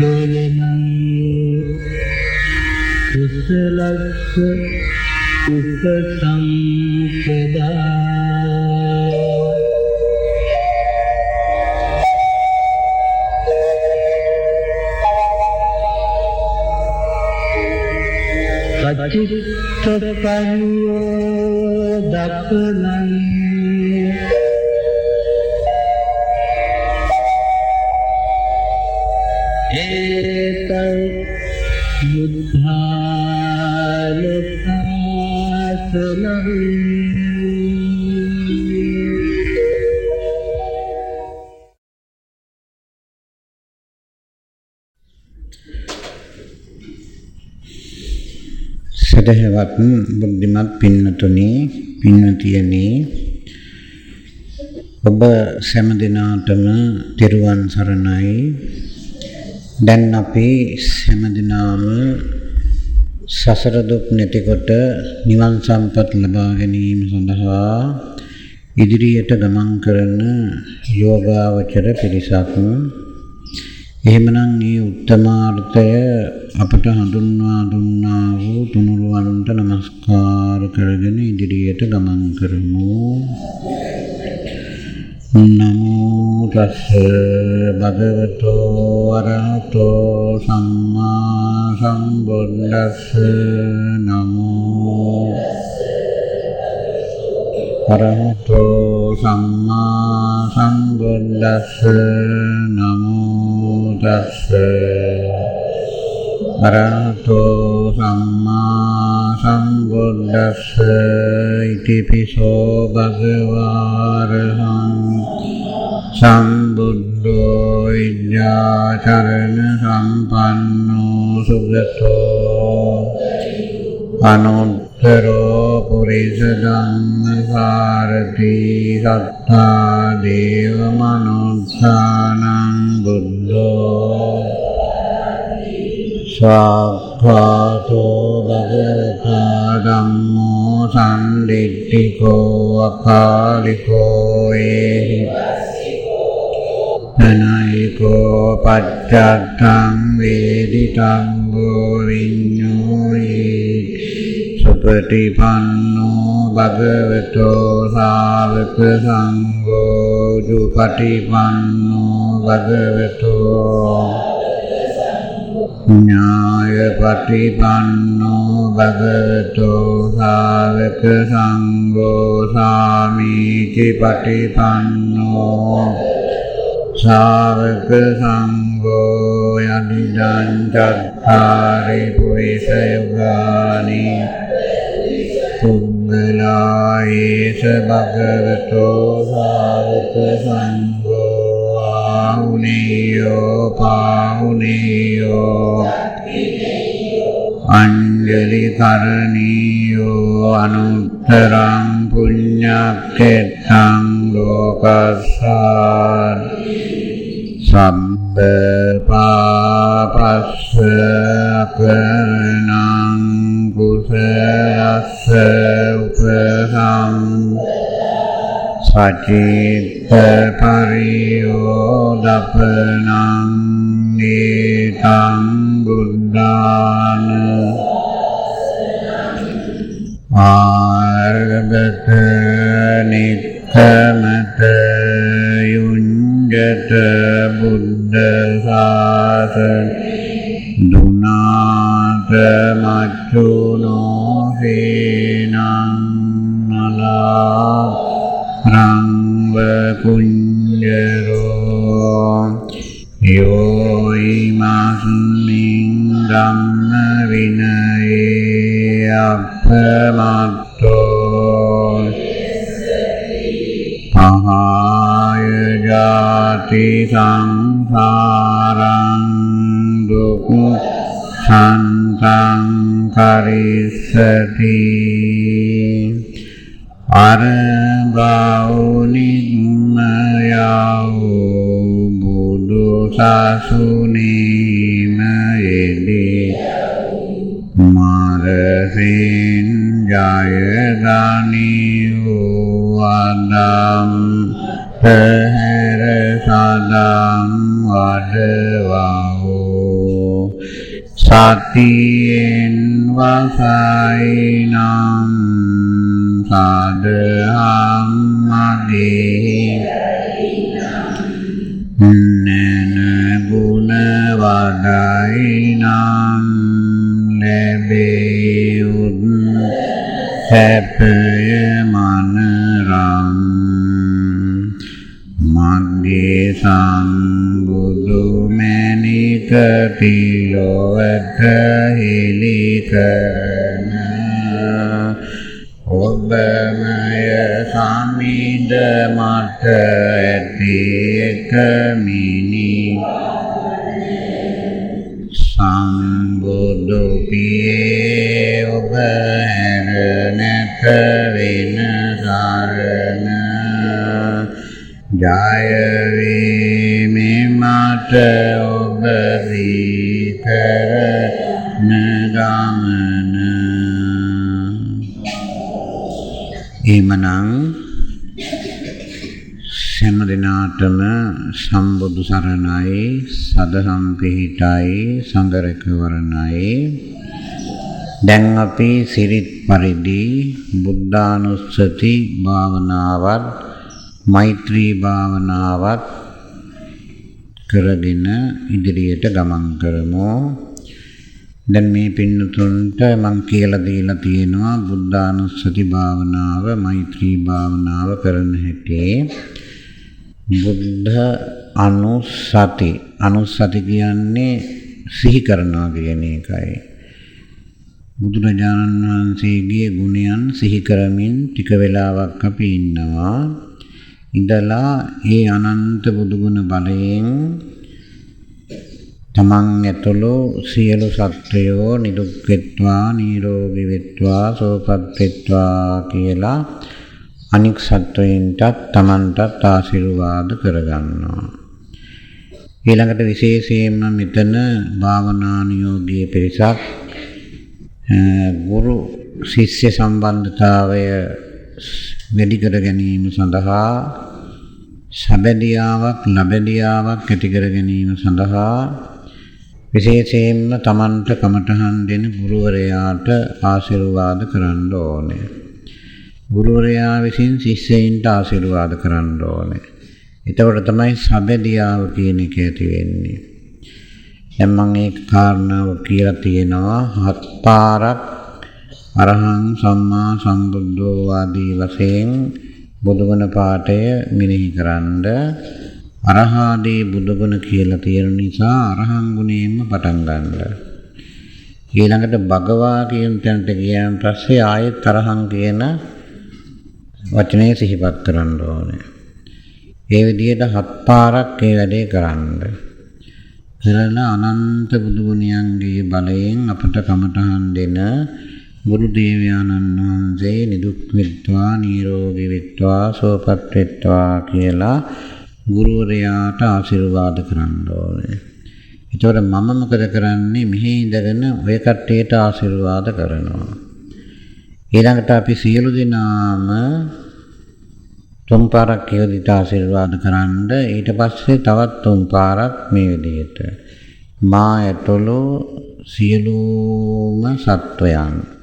කරනං කුසලස්ස උපසම්පදා සච්චිත්තපඤ්ඤෝ දක්ඛනං ඒතං බුද්ධානුශාසනං සදහවත් බුද්ධිමත් පින්නතුනි පින්නතියනි ඔබ සෑම දිනාටම තෙරුවන් සරණයි. දැන් අපි සෑම දිනාම සසර දුක් නැතිකොට නිවන් සම්පත් ලබා ගැනීම සඳහා ඉදිරියට ගමන් කරන යෝගාවචර පිරිසක්. එහෙමනම් මේ උත්තමාර්ථය අපට හඳුන්වා දුන්නා වූ තුනුරුවන්ට නමස්කාර කරගෙන ඉදිරියට ගමන් කරමු. නමෝ තස්ස භගවතෝ අරහතෝ සම්මා සම්බුද්දස්ස නමෝ අරහතෝ සම්මා සම්බුද්දස්ස නමෝ තස්ස අරහතෝ සම්මා සම්බුද්දස්ස ඉතිපිසෝ භගවාරහං සම්බුද්ධෝ විද්‍යාචරණ සම්පන්නෝ සුගතෝ අනුත්තරෝ පුරිස ධම්මසාරති සත්තා දේව මනුස්සානං බුද්ධෝ සාක්ඛාතෝ භගවතා ධම්මෝ සම්දිට්ඨිකෝ අකාලිකෝ ඒහි අනයිකෝ පච්චත්තං වේදිතං ගෝවිඤ්ඤෝයි සුපටිපන්නෝ භගවතෝ ශාවක සංඝෝ දුපටිපන්නෝ භගවතෝ ඥායපටිපන්නෝ භගවතෝ ශාවක සංඝෝ සාමීචි පටිපන්නෝ ශාවක සංඝෝ යදිදං චත්තාරි පුරිස යුගානි පුඤ්ඤලායේස භගවතෝ ශාවක සංඝෝ ආහුනේයෝ පාහුනේයෝ අංජලි කරණීයෝ අනුත්තරං පුඤ්ඤක්ඛෙත්තං ලෝකස්සාන සම්බ පාපස්ස අකරණං කුසලස්ස උපසම් සචිත්ත පරියෝදපනං නේතං බුද්ධාන ආර්ගත නික්ඛමත යුඤ්ජත බුද්ධ ශාසන දුනාත මච්චුනෝ හේනං නලා රංව කුඤ්ජරෝ යෝ ඉමස්මින් ධම්ම විනයේ අප්පමත්තෝ පහාය ජාති සංසාරං දුක් සන්තං කරිස්සති අරබෞනිම්මයෝ බුදු සසුනීම යෙදී මාරසින් ජයගනිව් අදම් පෙහෙර සදම් වඩවවෝ සතියෙන් වසයිනම් සාදහම් මගේ නන ගුණ වඩයිනම් ලැබෙවුත් සැපය මනරම් මගේ සම්බුදු මැණික පිලොවට හෙළි කරන ඔබමය සමිඳ මට ඇති එකමිනි සම්බුදු පියේ ඔබ හැර නැත වෙන සරණ ජය වේමි මට ඔබ සීකරන ගමන. එමනම් හැම දිනාටම සම්බුදු සරණයි, සදහම් පිහිටයි, සංඝ රැකවරණයි. දැන් අපි සිරිත් පරිදි බුද්ධානුස්සති භාවනාවත් මෛත්‍රී භාවනාවත් කරගෙන ඉදිරියට ගමන් කරමු. දැන් මේ පින්නතුන්ට මම කියලා දීලා තියෙනවා බුද්ධානුස්සති භාවනාව මෛත්‍රී භාවනාව කරන හැටි. බුද්ධ අනුස්සති කියන්නේ සිහි කරනවා කියන එකයි. බුදුරජාණන් වහන්සේගේ ගුණයන් සිහි කරමින් ටික වෙලාවක් අපි ඉන්නවා. ඉඳලා ඒ අනන්ත බුදුගුණ බලයෙන් තමන් ඇතුළු සියලු සත්වයෝ නිදුක් වෙත්වා නිරෝගී වෙත්වා සුවපත් වෙත්වා කියලා අනික් සත්වයින්ටත් තමන්ටත් ආශිර්වාද කරගන්නවා. ඊළඟට විශේෂයෙන්ම මෙතන භාවනානුයෝගී පිරිසක් ගුරු ශිෂ්‍ය සම්බන්ධතාවය වැඩි කර ගැනීම සඳහා සබැදියාවක් ලබැදියාවක් ඇති කර ගැනීම සඳහා විශේෂයෙන්ම තමන්ට කමඨහන් දෙන ගුරුවරයාට ආශිර්වාද කරන්න ඕනේ. ගුරුවරයා විසින් ශිෂ්‍යයින්ට ආශිර්වාද කරන්න ඕනේ. එතකොට තමයි සබැදියාව කියන එක ඇති වෙන්නේ. දැන් මම ඒ කාරණාව කියලා තියෙනවා 7 පාරක් අරහං සම්මා සම්බුද්ධෝ ආදී වශයෙන් බුදුගුණ පාඨය මෙනෙහි කරන්ඩ අරහාදී බුදුගුණ කියලා තියෙන නිසා අරහං ගුණයෙන්ම පටන් ගන්න. ඊළඟට භගවා කියන තැනට ගියාන් පස්සේ ආයෙත් අරහං කියන වචනේ සිහිපත් කරන්න ඕනේ. ඒ විදිහට 7 පාරක් ඒ වැඩේ කරන්න. කරලා අනන්ත බුදුගුණයන්ගේ බලයෙන් අපට කමඨහන් දෙන ගුරු දේවයාණන් වහන්සේ නිදුක් වෙත්වා නිරෝගී වෙත්වා සුවපත් වෙත්වා කියලා ගුරුවරයාට ආශිර්වාද කරන්න ඕනේ. ඒතකොට මම මොකද කරන්නේ? මෙහි ඉඳගෙන ඔය කට්ටියට ආශිර්වාද කරනවා. ඊළඟට අපි සියලු දෙනාම 3 පාරක් ඒ විදිහට ආශිර්වාද කරන්න. ඊට පස්සේ තවත් 3 පාරක් මේ විදිහට මා ඇතුළු සියලුම සත්වයන්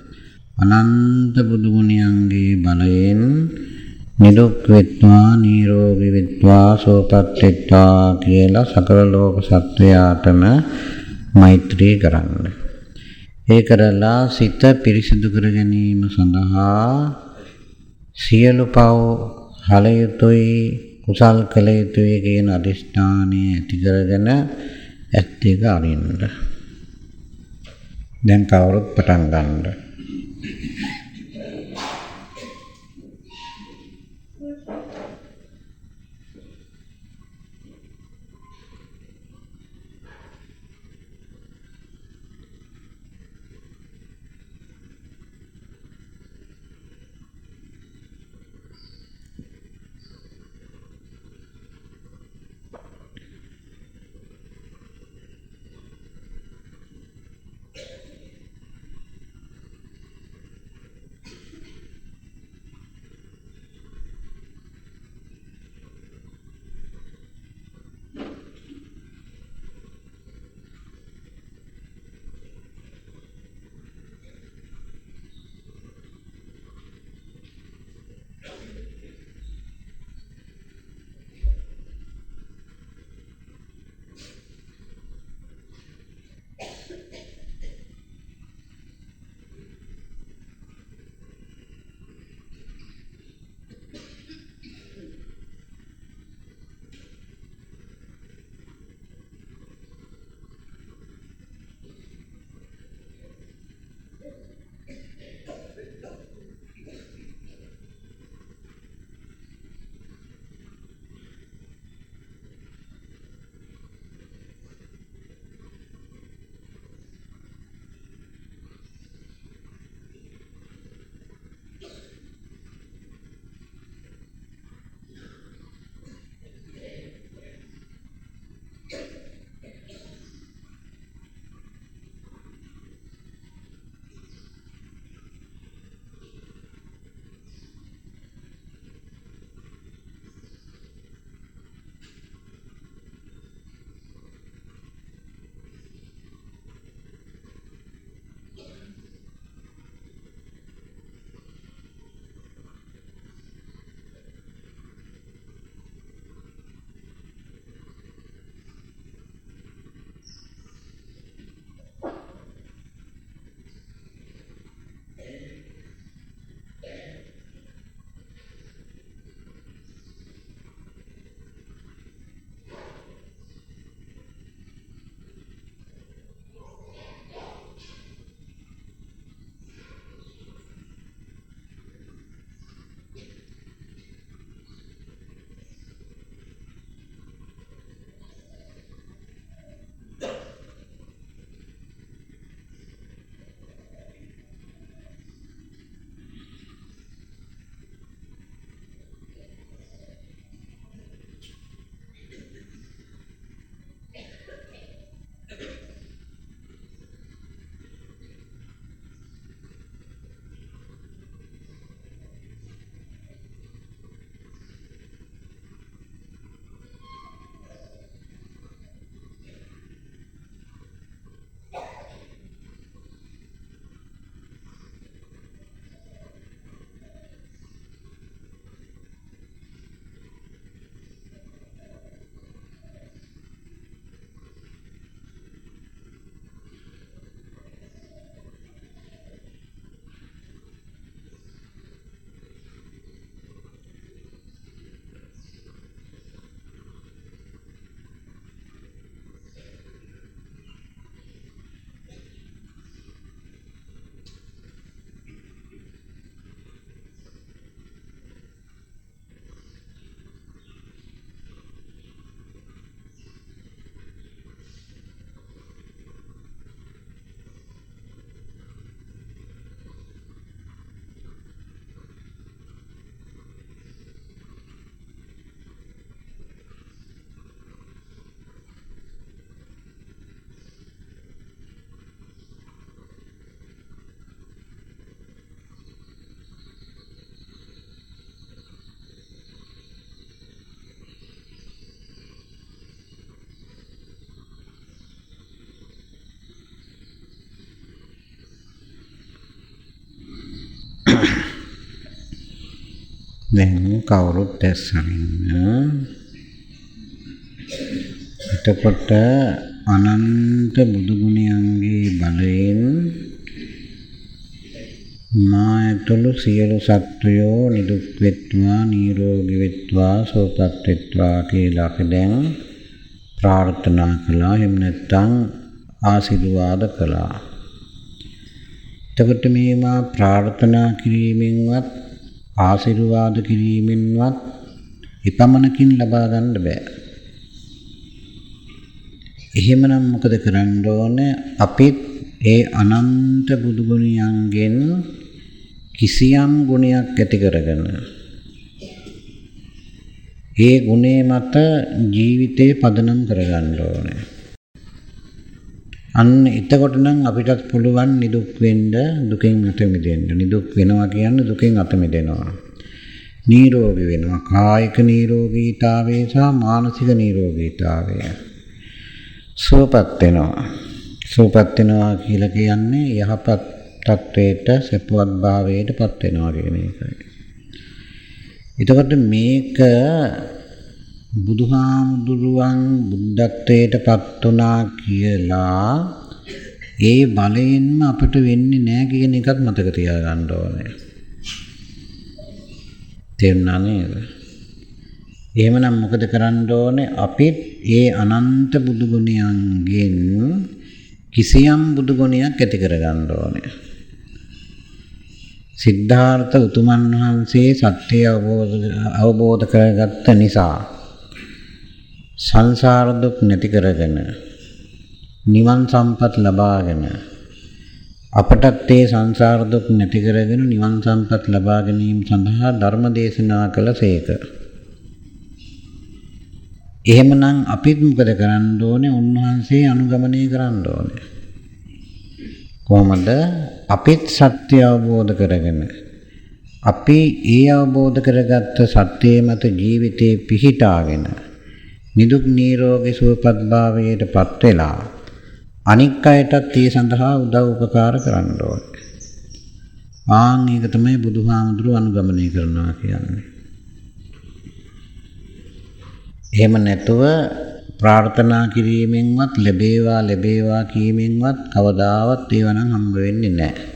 අනන්ත බුදුගුණයන්ගේ බලයෙන් නිදුක් වෙත්වා නිරෝගී වෙත්වා සුවපත් වෙත්වා කියලා සකල ලෝක සත්වයාටම මෛත්‍රී කරන්න. ඒ කරලා සිත පිරිසිදු කර ගැනීම සඳහා සියලු පව් හල යුතුයි කුසල් කළ යුතුයි කියන අදිෂ්ඨානය ඇති කරගෙන ඇත් දෙක අරින්න. දැන් කවුරුත් පටන් ගන්න. දැන් කවුරුත් ඇස්සරින්න. එතකොට අනන්ත බුදු ගුණයන්ගේ බලයෙන් මා ඇතුළු සියලු සත්වයෝ නිදුක් වෙත්වා නිරෝගී වෙත්වා සුවපත් වෙත්වා කියලා අපි දැන් ප්‍රාර්ථනා කළා. එහෙම නැත්නම් ආශිර්වාද කළා. එතකොට මේවා ප්‍රාර්ථනා කිරීමෙන්වත් ආශිර්වාද කිරීමෙන්වත් එපමණකින් ලබා ගන්න බෑ. එහෙමනම් මොකද කරන්න ඕනේ? අපිත් ඒ අනන්ත බුදු ගුණයන්ගෙන් කිසියම් ගුණයක් ඇති කරගෙන ඒ ගුණේ මත ජීවිතේ පදනම් කරගන්න ඕනේ. අන්න එතකොට නම් අපිටත් පුළුවන් නිදුක් වෙන්න, දුකෙන් අත මිදෙන්න. නිදුක් වෙනවා කියන්නේ දුකෙන් අත මිදෙනවා. නිරෝගී වෙනවා. කායික නිරෝගීතාවය සහ මානසික නිරෝගීතාවය. සුවපත් වෙනවා. සුවපත් වෙනවා කියලා කියන්නේ යහපත් තත්වයට, සපවත් භාවයට පත් වෙනවා කියන එකයි. එතකොට මේක බුදුහාමුදුරුවන් බුද්ධත්වයට පත් වුණා කියලා ඒ බලයෙන්ම අපට වෙන්නේ නැහැ කියන එකත් මතක තියාගන්න ඕනේ. තේරුණා නේද? එහෙමනම් මොකද කරන්න ඕනේ? අපිත් ඒ අනන්ත බුදු ගුණයන්ගෙන් කිසියම් බුදු ගුණයක් ඇති කරගන්න ඕනේ. සිද්ධාර්ථ උතුමන් වහන්සේ සත්‍ය අවබෝධ කරගත්ත නිසා සංසාර දුක් නැති කරගෙන නිවන් සම්පත් ලබාගෙන අපටත් ඒ සංසාර දුක් නැති කරගෙන නිවන් සම්පත් ලබා ගැනීම සඳහා ධර්ම දේශනා කළසේක. එහෙමනම් අපිත් මොකද කරන්න ඕනේ? උන්වහන්සේ අනුගමනය කරන්න ඕනේ. කොහොමද? අපිත් සත්‍ය අවබෝධ කරගෙන අපි ඒ අවබෝධ කරගත්ත සත්‍යය මත ජීවිතේ පිහිටාගෙන නිදුක් නිරෝගී සුවපත් භාවයට පත් වෙලා අනික් අයටත් ඒ සඳහා උදව් උපකාර කරන්න ඕනේ. ඒක තමයි බුදුහාමුදුරුවෝ අනුගමනය කරනවා කියන්නේ. එහෙම නැතුව ප්‍රාර්ථනා කිරීමෙන්වත් ලැබේවා කීමෙන්වත් කවදාවත් ඒව නම් හම්බ වෙන්නේ නැහැ.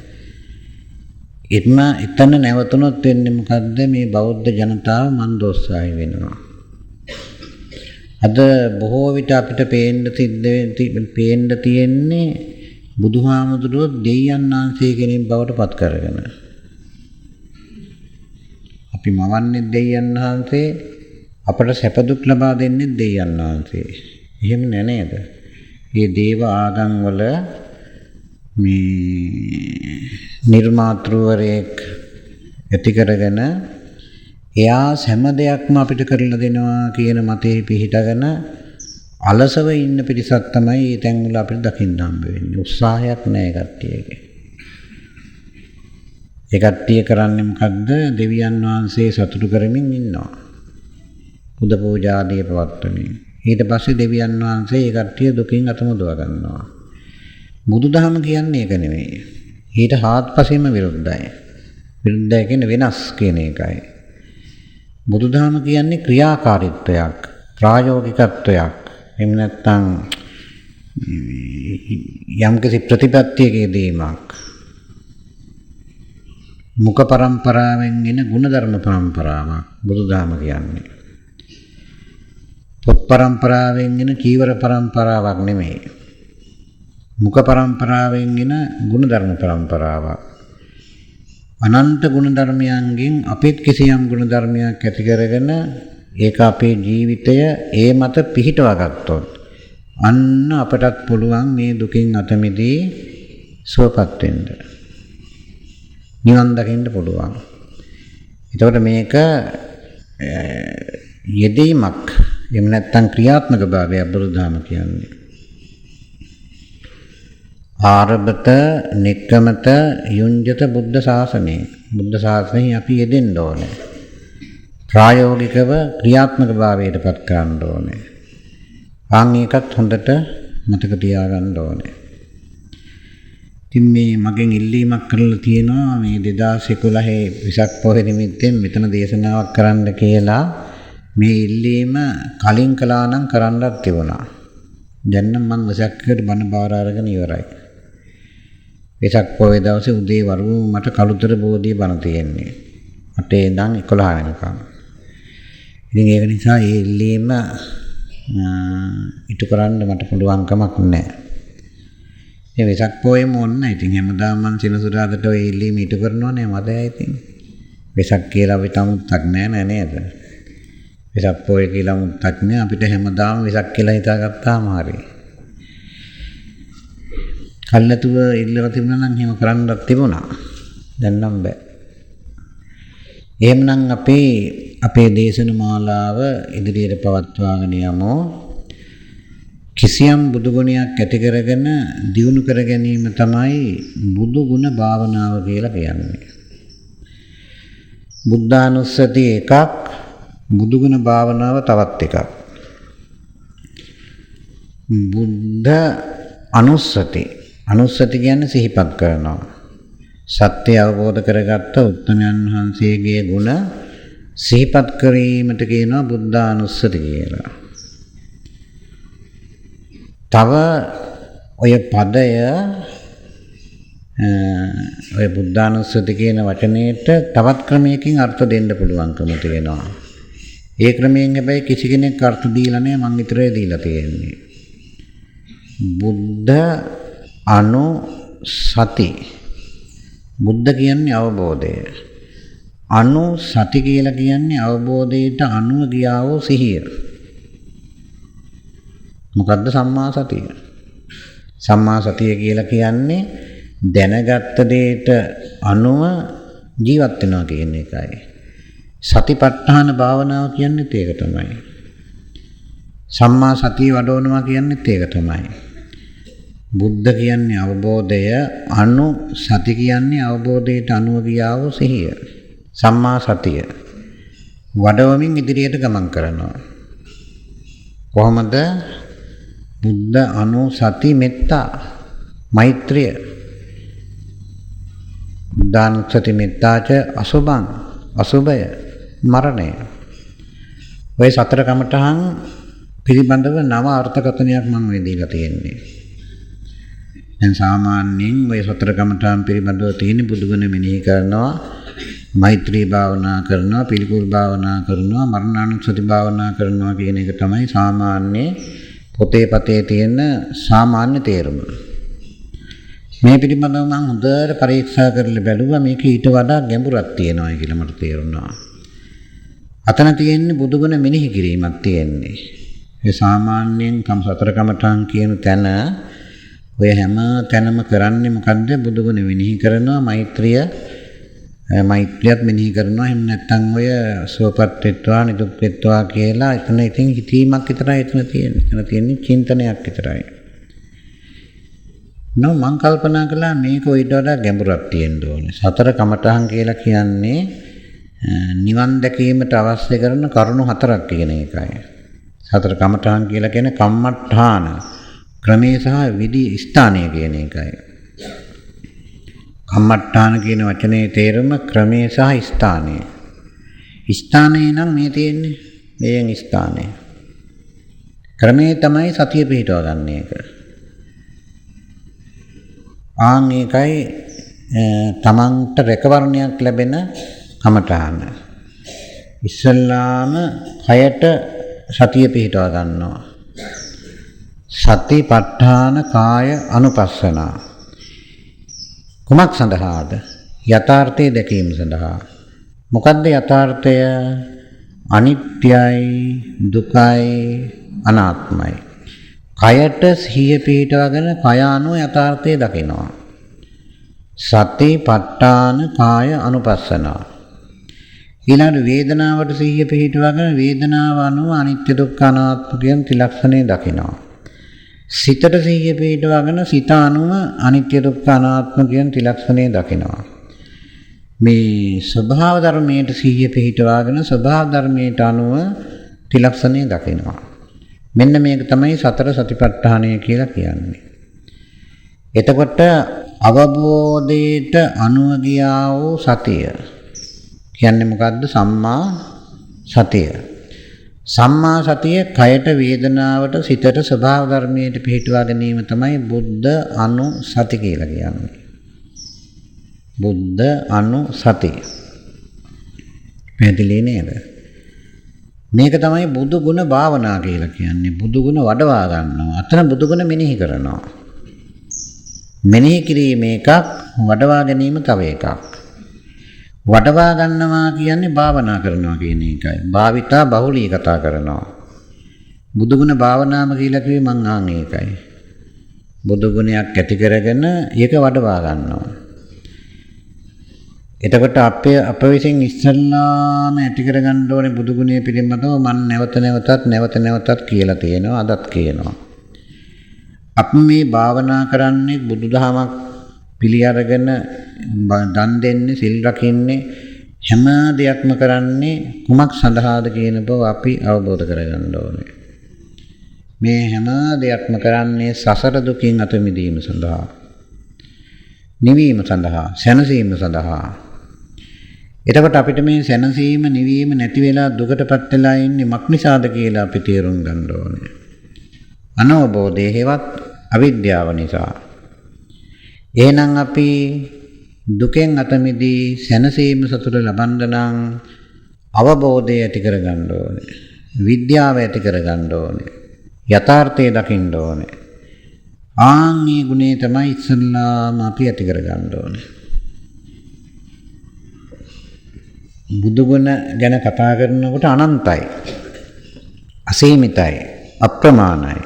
එතන නැවතුනොත් වෙන්නේ මොකද්ද? මේ බෞද්ධ ජනතාව මන්දෝත්සාහය වෙනවා. අද බොහෝ විට අපිට පේන්න තියෙන්නේ බුදුහාමුදුරුවෝ දෙයයන් වහන්සේ කෙනෙක් බවට පත් කරගෙන. අපි මවන්නේ දෙයයන් වහන්සේ, අපට සැප දුක් ලබා දෙන්නේ දෙයයන් වහන්සේ. එහෙම නෑ නේද? මේ දේව ආගම් වල මේ නිර්මාතෘවරයෙක් ඇති කරගෙන එයා හැම දෙයක්ම අපිට කරලා දෙනවා කියන මතේ පිහිටගෙන අලසව ඉන්න පිරිසක් තමයි මේ තැන් වල අපිට දකින්න හම්බ වෙන්නේ. උත්සාහයක් නෑ කට්ටියගේ. ඒ කට්ටිය කරන්නේ මොකද්ද? දෙවියන් වහන්සේ සතුටු කරමින් ඉන්නවා. පුද පූජා ආදී පවත්වමින්. ඊට පස්සේ දෙවියන් වහන්සේ ඒ කට්ටිය දුකින් අතමුදව ගන්නවා. බුදුදහම කියන්නේ ඒක නෙමෙයි. ඊට හාත්පසින්ම විරුද්ධයි. විරුද්ධයි කියන්නේ වෙනස් කියන එකයි. බුදුදහම කියන්නේ ක්‍රියාකාරීත්වයක්, ප්‍රායෝගිකත්වයක්. එහෙම නැත්නම් යම්කිසි ප්‍රතිපත්තියක දීමක්. මුඛ පරම්පරාවෙන් එන ගුණධර්ම පරම්පරාවක් බුදුදහම කියන්නේ. පොත් පරම්පරාවෙන් එන චීවර පරම්පරාවක් නෙමෙයි. මුඛ පරම්පරාවෙන් එන ගුණධර්ම පරම්පරාවක්. අනන්ත ගුණධර්මයන්ගෙන් අපිට කිසියම් ගුණධර්මයක් ඇති කරගෙන ඒක අපේ ජීවිතය ඒ මත පිහිටවා ගත්තොත් අන්න අපටත් පුළුවන් මේ දුකින් අත මිදී සුවපත් වෙන්න. නිවන් දකින්න පුළුවන්. එතකොට මේක යෙදීමක්, එහෙම නැත්නම් ක්‍රියාත්මක භාවය බුදුදහම කියන්නේ. ආරබත නික්කමත යුංජත බුද්ධ ශාසනය. බුද්ධ ශාසනය අපි යෙදෙන්න ඕනේ. ප්‍රායෝගිකව ක්‍රියාත්මක භාවයට පත් කරන්න ඕනේ. ඒකත් හොඳට මතක තියාගන්න ඕනේ. ඉතින් මේ මගෙන් ඉල්ලීමක් කරලා තියෙනවා මේ 2011 විසක් පොහොය නිමිත්තෙන් මෙතන දේශනාවක් කරන්න කියලා. මේ ඉල්ලීම කලින් කළා නම් කරන්නත් තිබුණා. දැන් නම් මම විසක්කට බණ බාර අරගෙන ඉවරයි. විසක් පොහොය දවසේ උදේ වරුව මට කළුතර බෝධිය බණ තියෙන්නේ. 8 ඉඳන් 11 වෙනකම්. ඉතින් ඒක නිසා මේ ඉල්ලීම ඉටු කරන්න මට පුළුවන් කමක් නැහැ. ඒ වෙසක් පොයෙම ඕන නැහැ. ඉතින් හැමදාම මං සිනසුරාදට ඔය ඉල්ලීම ඉටු කරනවනේ මදයි ඉතින්. වෙසක් කියලා අපිට 아무ත්තක් නැහැ නේද? වෙසක් පොය කියලා 아무ත්තක් නැහැ. අපිට හැමදාම වෙසක් කියලා හිතාගත්තාම හරි. කල්ලාතුව ඉල්ලලා තිබුණා නම් එහෙම කරන්නත් තිබුණා. දැන් නම් බෑ. එහෙමනම් අපේ දේශන මාලාව ඉදිරියට පවත්වාගෙන යමු. කිසියම් බුදු ගුණයක් ඇති කරගෙන දියුණු කර ගැනීම තමයි බුදු ගුණ භාවනාව කියලා කියන්නේ. බුද්ධානුස්සතිය එකක්, බුදු ගුණ භාවනාව තවත් එකක්. බුද්ධ අනුස්සති කියන්නේ සිහිපත් කරනවා. සත්‍ය අවබෝධ කරගත්ත උත්තමයන් වහන්සේගේ ගුණ සිහිපත් කිරීමට කියනවා බුද්ධානුස්සති කියලා. තව ඔය පදය ඔය බුද්ධානුස්සති කියන වචනේට තවත් ක්‍රමයකින් අර්ථ දෙන්න පුළුවන්කම තියෙනවා. ඒ ක්‍රමයෙන් හැබැයි කිසි කෙනෙක් අර්ථ දීලා නැහැ, මං විතරයි දීලා තියෙන්නේ. බුද්ධ අනුසති. බුද්ධ කියන්නේ අවබෝධය. අනුසති කියලා කියන්නේ අවබෝධයට අනුව ගියා වූ සිහිය. මොකද්ද සම්මා සතිය? සම්මා සතිය කියලා කියන්නේ දැනගත්ත දෙයට අනුව ජීවත් වෙනවා කියන එකයි. සතිපට්ඨාන භාවනාව කියන්නේත් ඒක තමයි. සම්මා සතිය වඩවනවා කියන්නේත් ඒක තමයි. බුද්ධ කියන්නේ අවබෝධය, සති කියන්නේ අවබෝධයට අනුව ගියා වූ සිහිය. සම්මා සතිය වඩවමින් ඉදිරියට ගමන් කරනවා. කොහොමද? බුද්ධ සති මෙත්තා මෛත්‍රිය. බුද්ධානුස්සති මෙත්තාච අසුභය මරණය. ඔය සතර කමඨහන් පිළිබඳව නව අර්ථකථනයක් මම දීලා තියෙන්නේ. දැන් සාමාන්‍යයෙන් ඔය සතර කමඨහන් පිළිබඳව තියෙන බුදුගුණ මෙනෙහි කරනවා, මෛත්‍රී භාවනා කරනවා, පිළිකුල් භාවනා කරනවා, මරණානුස්සති භාවනා කරනවා කියන එක තමයි සාමාන්‍ය පොතේ පතේ තියෙන සාමාන්‍ය තේරුම. මේ පිළිබඳව මම හොඳට පරීක්ෂා කරලා බැලුවා, මේක ඊට වඩා ගැඹුරක් තියෙනවා කියලා මට තේරුණා. අතන තියෙන්නේ බුදුගුණ මෙනෙහි කිරීමක් තියෙන්නේ. ඒ සාමාන්‍යයෙන් සතර කමඨං කියන තැන ඔය හැම තැනම කරන්නේ මොකද්ද? බුදුගුණ මෙනෙහි කරනවා, මෛත්‍රියත් මෙනෙහි කරනවා. එහෙම නැත්නම් ඔය සුවපත් වෙත්වා නිදුක් වෙත්වා කියලා එතන ඉතින් හිතීමක් විතරයි එතන තියෙන්නේ. එතන තියෙන්නේ චින්තනයක් විතරයි. මම කල්පනා කළා මේක ඊට වඩා ගැඹුරක් තියෙන්න ඕනේ. සතර කමඨහන් කියලා කියන්නේ නිවන් දැකීමට අවශ්‍ය කරන කරුණු හතරක් කියන එකයි. සතර කමඨහන් කියලා කියන්නේ කම්මඨාන, ක්‍රමේ සහ විදි ස්ථානය කියන එකයි. කම්මඨාන කියන වචනේ තේරුම ක්‍රමේ සහ ස්ථානය. ස්ථානේ නම් මේ තියෙන්නේ මේන් ස්ථානය. ක්‍රමේ තමයි සතිය පිහිටව ගන්න එක. ආන් ඒකයි තමන්ට රැකවරණයක් ලැබෙන කමඨාන. ඉස්සල්ලාම කයට සතිය පිහිටව ගන්නවා. සතිපට්ඨාන කාය අනුපස්සනා. කුමක් සඳහාද? යථාර්ථය දැකීම සඳහා. මොකද්ද යථාර්ථය? අනිත්‍යයි, දුකයි, අනාත්මයි. කයට සිහිය පිහිටවගෙන කය අනුව යථාර්ථය දකිනවා. සතිපට්ඨාන කාය අනුපස්සනා. ඊළඟ වේදනාවට සිහිය පිහිටවගෙන වේදනාව අනුව අනිත්‍ය දුක්ඛ අනාත්ම කියන ත්‍රිලක්ෂණය දකිනවා. සිතට සිහිය පිහිටවගෙන සිත අනුව අනිත්‍ය දුක්ඛ අනාත්ම කියන ත්‍රිලක්ෂණය දකිනවා. මේ ස්වභාව ධර්මයට සිහිය පිහිටවගෙන ස්වභාව ධර්මයට අනුව ත්‍රිලක්ෂණය දකිනවා. මෙන්න මේක තමයි සතර සතිපට්ඨානය කියලා කියන්නේ. එතකොට අවබෝධයට අනුව ගියා වූ සතිය කියන්නේ මොකද්ද? සම්මා සතිය. සම්මා සතිය කයට වේදනාවට සිතට ස්වභාව ධර්මයට පිහිටුවා ගැනීම තමයි බුද්ධ අනුසති කියලා කියන්නේ. බුද්ධ අනුසති. පැහැදිලි නේද? මේක තමයි බුදු ගුණ භාවනා කියලා කියන්නේ. බුදු ගුණ වඩවා ගන්නවා. අතන බුදු ගුණ මෙනෙහි කරනවා. මෙනෙහි කිරීම එකක්, වඩවා ගැනීම තව එකක්. වඩවා ගන්නවා කියන්නේ භාවනා කරනවා කියන එකයි. භාවිතා බහුලී කතා කරනවා. බුදු ගුණ භාවනාම කියලා කිව්වේ මං ආන් ඒකයි. බුදු ගුණයක් ඇති කරගෙන ඒක වඩවා ගන්නවා. එතකොට අප විසින් ඉස්සල්ලාම ඇති කරගන්න ඕනේ බුදු ගුණය පිළිබඳව මම නැවත නැවතත් කියලා තියෙනවා. අදත් කියනවා. අපි මේ භාවනා කරන්නේ බුදුදහමක් පිළි අරගෙන දන් දෙන්නේ, සිල් රකින්නේ, හැම දෙයක්ම කරන්නේ කුමක් සඳහාද කියන බව අපි අවබෝධ කරගන්න ඕනේ. මේ හැම දෙයක්ම කරන්නේ සසර දුකින් අත මිදීම සඳහා, නිවීම සඳහා, සැනසීම සඳහා. එතකොට අපිට මේ සැනසීම, නිවීම නැති වෙලා දුකටපත් වෙලා ඉන්නේ මක් නිසාද කියලා අපි තේරුම් ගන්න ඕනේ. අනවබෝධය හේවත් අවිද්‍යාව නිසා. එහෙනම් අපි දුකෙන් අත මිදී සැනසීම සතුට ලබන්න නම් අවබෝධය ඇති කරගන්න ඕනේ. විද්‍යාව ඇති කරගන්න ඕනේ. යථාර්ථය දකින්න ඕනේ. ආන්ගේ ගුණේ තමයි ඉස්සල්ලාම අපි ඇති කරගන්න ඕනේ. බුදු ගුණ ගැන කතා කරනකොට අනන්තයි, අසීමිතයි, අප්‍රමාණයි.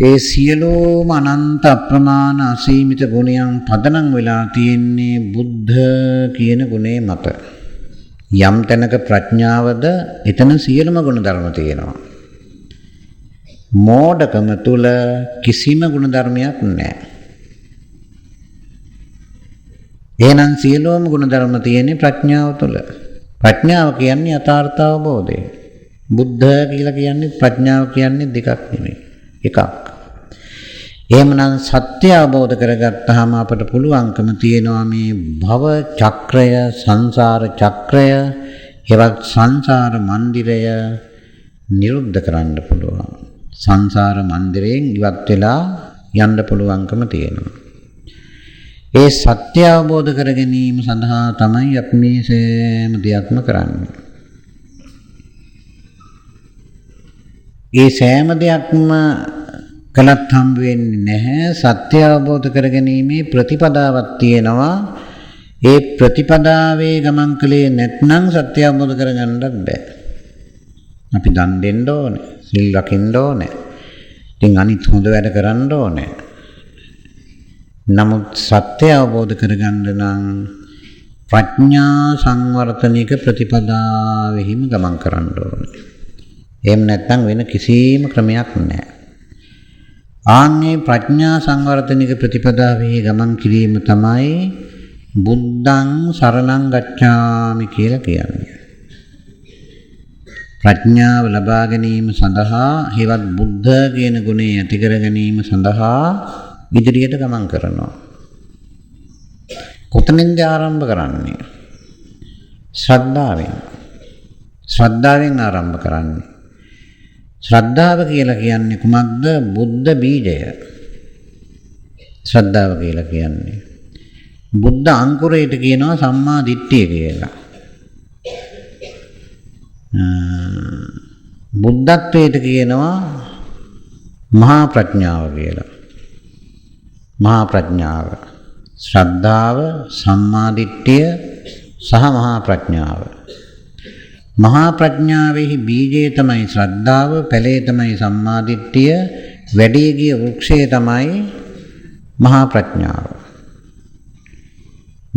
ඒ සියලුම අනන්ත අප්‍රමාණ අසීමිත ගුණයන් පදනම් වෙලා තියෙන්නේ බුද්ධ කියන ගුණේ මත. යම් තැනක ප්‍රඥාවද එතන සියලුම ගුණ ධර්ම තියෙනවා. මෝඩකම තුල කිසිම ගුණ ධර්මයක් නැහැ. එහෙනම් සියලුම ගුණ ධර්ම තියෙන්නේ ප්‍රඥාව තුල. ප්‍රඥාව කියන්නේ යථාර්ථ අවබෝධය. බුද්ධ කියලා කියන්නේ ප්‍රඥාව කියන්නේ දෙකක් නෙමෙයි, එකක්. එහෙමනම් සත්‍ය අවබෝධ කරගත්තාම අපට පුළුවන්කම තියෙනවා මේ භව චක්‍රය, සංසාර චක්‍රය, එවත් සංසාර මන්දිරය නිරුද්ධ කරන්න පුළුවන්. සංසාර මන්දිරයෙන් ඉවත් වෙලා යන්න පුළුවන්කම තියෙනවා. ඒ සත්‍ය අවබෝධ කර ගැනීම සඳහා තමයි අපි මේ සෑම දෙයක්ම කරන්නේ. ඒ සෑම දෙයක්ම කළත් හම්බ වෙන්නේ නැහැ. සත්‍ය අවබෝධ කරගැනීමේ ප්‍රතිපදාවක් තියෙනවා. ඒ ප්‍රතිපදාවේ ගමන් කළේ නැත්නම් සත්‍ය අවබෝධ කරගන්නත් බෑ. අපි දන් දෙන්න ඕනේ, සිල් රකින්න ඕනේ, ඉතින් අනිත් හොඳ වැඩ කරන්න ඕනේ. නමුත් සත්‍ය අවබෝධ කරගන්න නම් ප්‍රඥා සංවර්ධනික ප්‍රතිපදාවෙහිම ගමන් කරන්න ඕනේ. එහෙම නැත්නම් වෙන කිසිම ක්‍රමයක් නැහැ. ආන්නේ ප්‍රඥා සංවර්ධනික ප්‍රතිපදාවෙහි ගමන් කිරීම තමයි බුද්ධං සරණං ගච්ඡාමි කියලා කියන්නේ. ප්‍රඥාව ලබා ගැනීම සඳහා හේවත් බුද්ධ කියන ගුණය ඇති කර ගැනීම සඳහා ඉදිරියට ගමන් කරනවා. කොතනින්ද ආරම්භ කරන්නේ? ශ්‍රද්ධාවෙන්. ශ්‍රද්ධාවෙන් ආරම්භ කරන්නේ. ශ්‍රද්ධාව කියලා කියන්නේ කුමක්ද? බුද්ධ බීජය. ශ්‍රද්ධාව කියලා කියන්නේ බුද්ධ අංකුරයට කියනවා සම්මා දිට්ඨිය කියලා. බුද්ධත්වයට කියනවා මහා ප්‍රඥාව කියලා. මහා ප්‍රඥාව, ශ්‍රද්ධාව, සම්මා දිට්ඨිය සහ මහා ප්‍රඥාව. මහා ප්‍රඥාවෙහි බීජය තමයි ශ්‍රද්ධාව, පැලේ තමයි සම්මා දිට්ඨිය, වැඩි ගිය වෘක්ෂය තමයි මහා ප්‍රඥාව.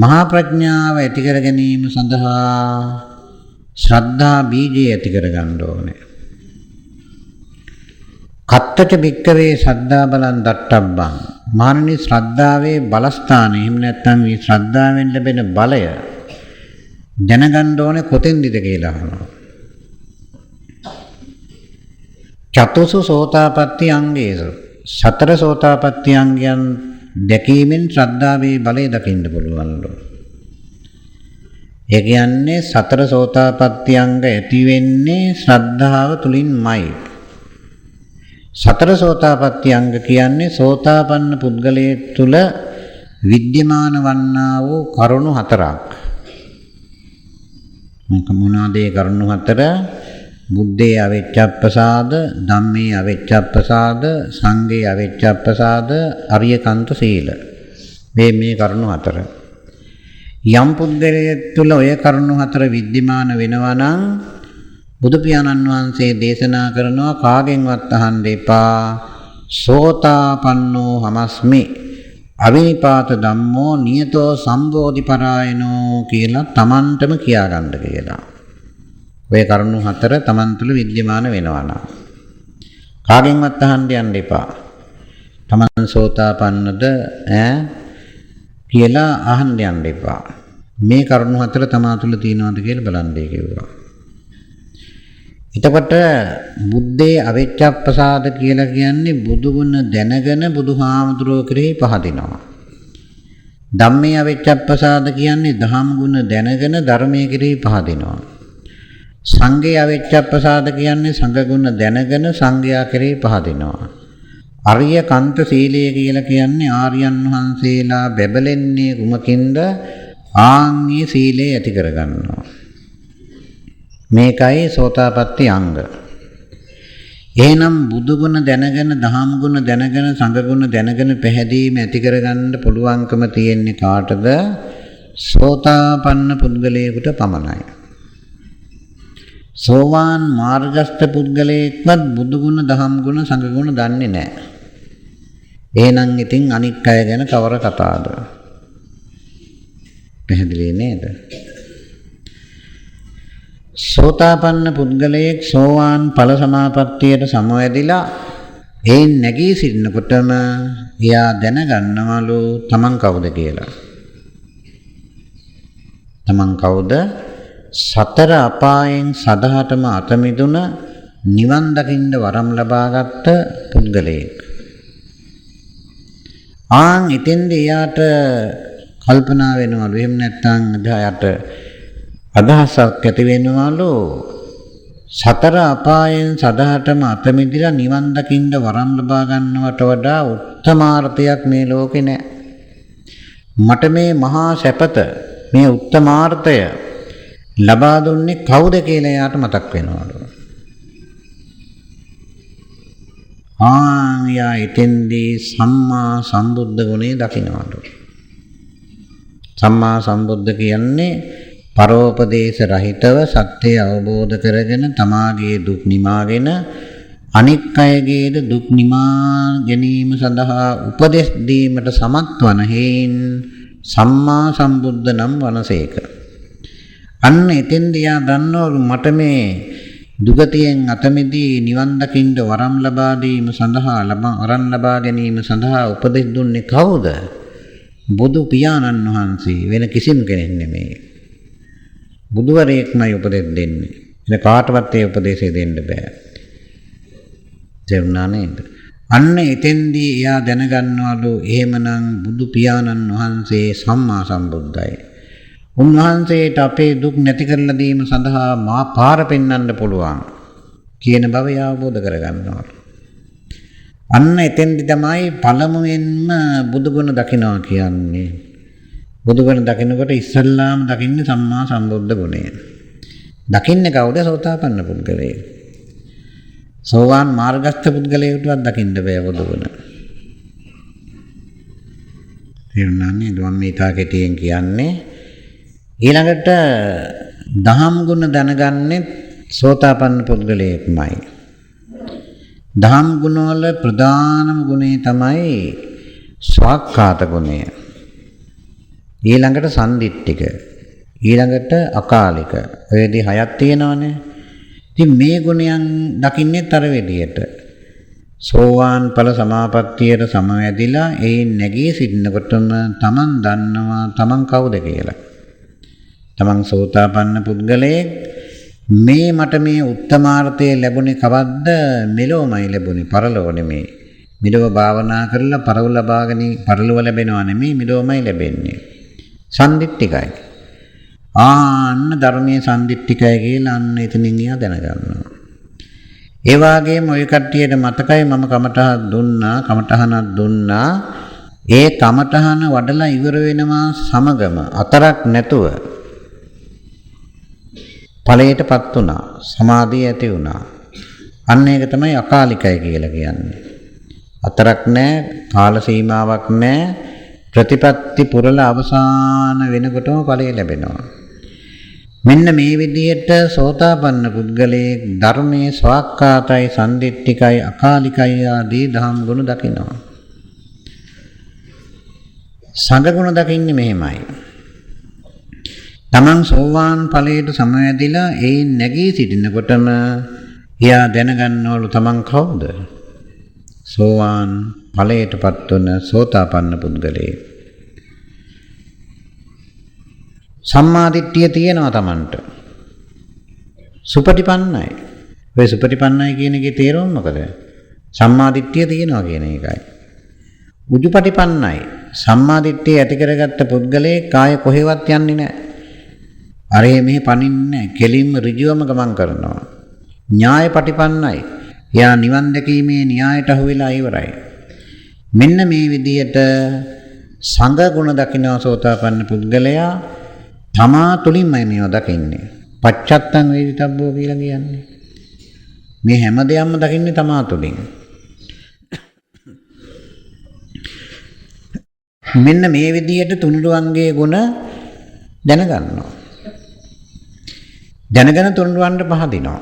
මහා ප්‍රඥාව ඇති කර ගැනීම සඳහා ශ්‍රද්ධා බීජය ඇති කර ගන්න ඕනේ. කත්තට භික්කවේ ශ්‍රද්ධා බලං දට්ඨබ්බං. මානනී ශ්‍රද්ධාවේ බලස්ථානය, එහෙම නැත්නම් මේ ශ්‍රද්ධාවෙන් ලැබෙන බලය දැනගන්න ඕනේ කොතෙන්ද කියලා අහනවා. චතුසු සෝතාපට්ටි අංගේසු. සතර සෝතාපට්ටි අංගයන් දැකීමෙන් ශ්‍රද්ධාවේ බලය දකින්න පුළුවන්ලු. ඒ කියන්නේ සතර සෝතාපට්ටි අංග ඇති වෙන්නේ ශ්‍රද්ධාව තුලින්මයි. සතර සෝතාපට්ටි අංග කියන්නේ සෝතාපන්න පුද්ගලයෙක් තුල විද්‍යමාන වන්නා වූ කරුණු හතරක්. මොනවාද ඒ කරුණු හතර? බුද්ධේ අවිච්ඡප්පසාද, ධම්මේ අවිච්ඡප්පසාද, සංඝේ අවිච්ඡප්පසාද, අරියකන්ත සීල. මේ කරුණු හතර. යම් පුද්ගලයෙක් තුල ඔය කරුණු හතර විද්‍යමාන වෙනවා නම් බුදු පියාණන් වහන්සේ දේශනා කරනවා කාගෙන්වත් අහන්න එපා. සෝතාපන්නෝ හමස්මි අවිනිපාත ධම්මෝ නියතෝ සම්බෝධි පරායනෝ කියලා තමන්ටම කියාගන්න කියලා. ඔය කරුණු හතර තමන් තුළ විද්‍යමාන වෙනවා නම් කාගෙන්වත් අහන්න යන්න එපා. තමන් සෝතාපන්නද කියලා අහන්න යන්න එපා. මේ කරුණු හතර තමා තුළ තියෙනවද කියලා බලන්නේ කිව්වා. එතකොට බුද්ධේ අවිච්ඡප්පසාද කියලා කියන්නේ බුදු ගුණ දැනගෙන බුදුහාමුදුරුවෝ කෙරෙහි පහදිනවා. ධම්මේ අවිච්ඡප්පසාද කියන්නේ ධම්ම ගුණ දැනගෙන ධර්මයේ කෙරෙහි පහදිනවා. සංඝේ අවිච්ඡප්පසාද කියන්නේ සංඝ ගුණ දැනගෙන සංඝයා කෙරෙහි පහදිනවා. අරිය කන්ත සීලය කියලා කියන්නේ ආර්යයන් වහන්සේලා බැබලෙන්නේ කුමකින්ද? ආන්ගේ සීලය ඇති කරගන්නවා. මේකයි සෝතාපට්ටි අංග. එහෙනම් බුදු ගුණ දැනගෙන, දහම් ගුණ දැනගෙන, සංඝ ගුණ දැනගෙන පැහැදීම ඇති කරගන්න පුළුවන්කම තියෙන්නේ කාටද? සෝතාපන්න පුද්ගලයෙකුට පමණයි. සෝවාන් මාර්ගස්ත පුද්ගලයෙක්වත් බුදු ගුණ, දහම් ගුණ, සංඝ ගුණ දන්නේ නැහැ. එහෙනම් ඉතින් අනික් අය ගැන කවර කතාවද? පැහැදිලි නේද? සෝතාපන්න පුද්ගලයෙක් සෝවාන් ඵල සමාපත්තියට සමවැදිලා එයින් නැගී සිටිනකොටම එයා දැනගන්නවලු තමන් කවුද කියලා. තමන් කවුද? සතර අපායෙන් සදහටම අත මිදුණ නිවන් දකින්න වරම් ලබාගත් පුද්ගලයෙක්. ඉතින්දී එයාට කල්පනා වෙනවලු. එහෙම නැත්නම් එයාට අදහසක් ඇති වෙනවලු සතර අපායෙන් සදහටම අත මිදලා නිවන් දකින්න වරම් ලබා ගන්නවට වඩා උත්තමාර්ථයක් මේ ලෝකේ නැහැ. මට මේ මහා සැපත, මේ උත්තමාර්ථය ලබා දුන්නේ කවුද කියලා එයාට මතක් වෙනවලු. යා ඉතින්දී සම්මා සම්බුද්ධ ගුණය දකින්නවලු. සම්මා සම්බුද්ධ කියන්නේ පරෝපදේශ රහිතව සත්‍යය අවබෝධ කරගෙන තමාගේ දුක් නිමාගෙන අනික් අයගේද දුක් නිමා ගැනීම සඳහා උපදෙස් දීමට සමත් වන හේයින් සම්මා සම්බුද්ධ නම් වනසේක. අන්න එතෙන්දී යා දන්නවලු මට මේ දුගතියෙන් අත මිදී නිවන් දකින්න වරම් ලබා දීම සඳහා වරම් ලබා ගැනීම සඳහා උපදෙස් දුන්නේ කවුද? බුදු පියාණන් වහන්සේ, වෙන කිසිම කෙනෙක් නෙමෙයි. බුදුවරයෙක්මයි උපදෙස් දෙන්නේ. එන කාටවත් ඒ උපදේශය දෙන්න බෑ. තේරුණා නේද? අන්න එතෙන්දී එයා දැනගන්නවලු එහෙමනම් බුදු පියාණන් වහන්සේ සම්මා සම්බුද්ධයි. උන්වහන්සේට අපේ දුක් නැති කරලා දීම සඳහා මා පාර පෙන්වන්න පුළුවන් කියන බව අවබෝධ කරගන්නවා. අන්න එතෙන්දි තමයි පළමුවෙන්ම බුදුගුණ දකිනවා කියන්නේ. බුදුගුණ දකිනකොට ඉස්සල්ලාම දකින්නේ සම්මා සම්බුද්ධ ගුණය. දකින්නේ කවුද? සෝතාපන්න පුද්ගලයෙක්. සෝවාන් මාර්ගස්ත පුද්ගලයෙකුටවත් දකින්න බෑ බුදුගුණ. තේරුණානේ? මම මේ තාකෙටියෙන් කියන්නේ ඊළඟට දහම් ගුණ දැනගන්නේ සෝතාපන්න පුද්ගලයෙක්මයි. දහම් ගුණ වල ප්‍රධානම ගුණය තමයි ස්වාක්ඛාත ගුණය. ඊළඟට සම්දිට්ඨික, ඊළඟට අකාලික. ඔයදී හයක් තියෙනවානේ. ඉතින් මේ ගුණයන් දකින්නේ තර වෙදියට. සෝවාන් ඵල සමාපත්තියට සමවැදිලා ඒ නැගී සිටිනකොටම තමන් දන්නවා තමන් කවුද කියලා. තමන් සෝතාපන්න පුද්ගලයෙක්. මේ මට මේ උත්තමාර්ථය ලැබුණේ කවද්ද? මෙලොවමයි ලැබුණේ, පරලොව නෙමෙයි. මිලව භාවනා කරලා පරව ලබාගෙන පරලොව ලැබෙනවා නෙමෙයි මිලවමයි ලැබෙන්නේ. සම්දිට්ඨිකයි. ආන්න ධර්මයේ සම්දිට්ඨිකයි කියලා අන්න එතනින් එයා දැනගන්නවා. ඒ වගේම ඔය කට්ටියට මතකයි මම කමඨහනක් දුන්නා. ඒ කමඨහන වඩලා ඉවර වෙනවා සමගම අතරක් නැතුව ඵලයටපත් වුණා. සමාධිය ඇති වුණා. අන්න ඒක තමයි අකාලිකයි කියලා කියන්නේ. අතරක් නැහැ, කාල සීමාවක් නැහැ. ප්‍රතිපත්ති පුරලා අවසාන වෙනකොටම ඵලය ලැබෙනවා. මෙන්න මේ විදිහට සෝතාපන්න පුද්ගලයේ ධර්මයේ ස්වාක්ඛාතයි, සම්දිට්ඨිකයි, අකාලිකයි ආදී දහම් ගුණ දකිනවා. සංඝ ගුණ දකින්නේ මෙහෙමයි. තමන් සෝවාන් ඵලයට සමවැදිලා ඒ නැගී සිටිනකොටම එයා දැනගන්නවලු තමන් කවුද? සෝවාන් ඵලයටපත් වන සෝතාපන්න පුද්ගලයෙක්. සම්මාදිට්ඨිය තියෙනවා තමන්ට. සුපටිපන්නයි. ඔය සුපටිපන්නයි කියන එකේ තේරුම මොකද? සම්මාදිට්ඨිය තියෙනවා කියන එකයි. උජුපටිපන්නයි. සම්මාදිට්ඨිය ඇති කරගත්ත පුද්ගලයෙක් කාය කොහෙවත් යන්නේ නැහැ. අරේ මෙහෙ පනින්නේ නැහැ. කෙලින්ම ඍජුවම ගමන් කරනවා. ඥායපටිපන්නයි. එයා නිවන් දැකීමේ න්‍යායට අහු වෙලා ඉවරයි. මෙන්න මේ විදිහට සංඝ ගුණ දකින්න සෝතාපන්න පුද්ගලයා තමා තුලින්මයි මේව දකින්නේ. පච්චත්තං වේදිතබ්බෝ කියලා කියන්නේ. මේ හැම දෙයක්ම දකින්නේ තමා තුලින්. මෙන්න මේ විදිහට තුනුරුවන්ගේ ගුණ දැනගන්නවා. දැනගෙන තුනුරුවන්ට පහදිනවා.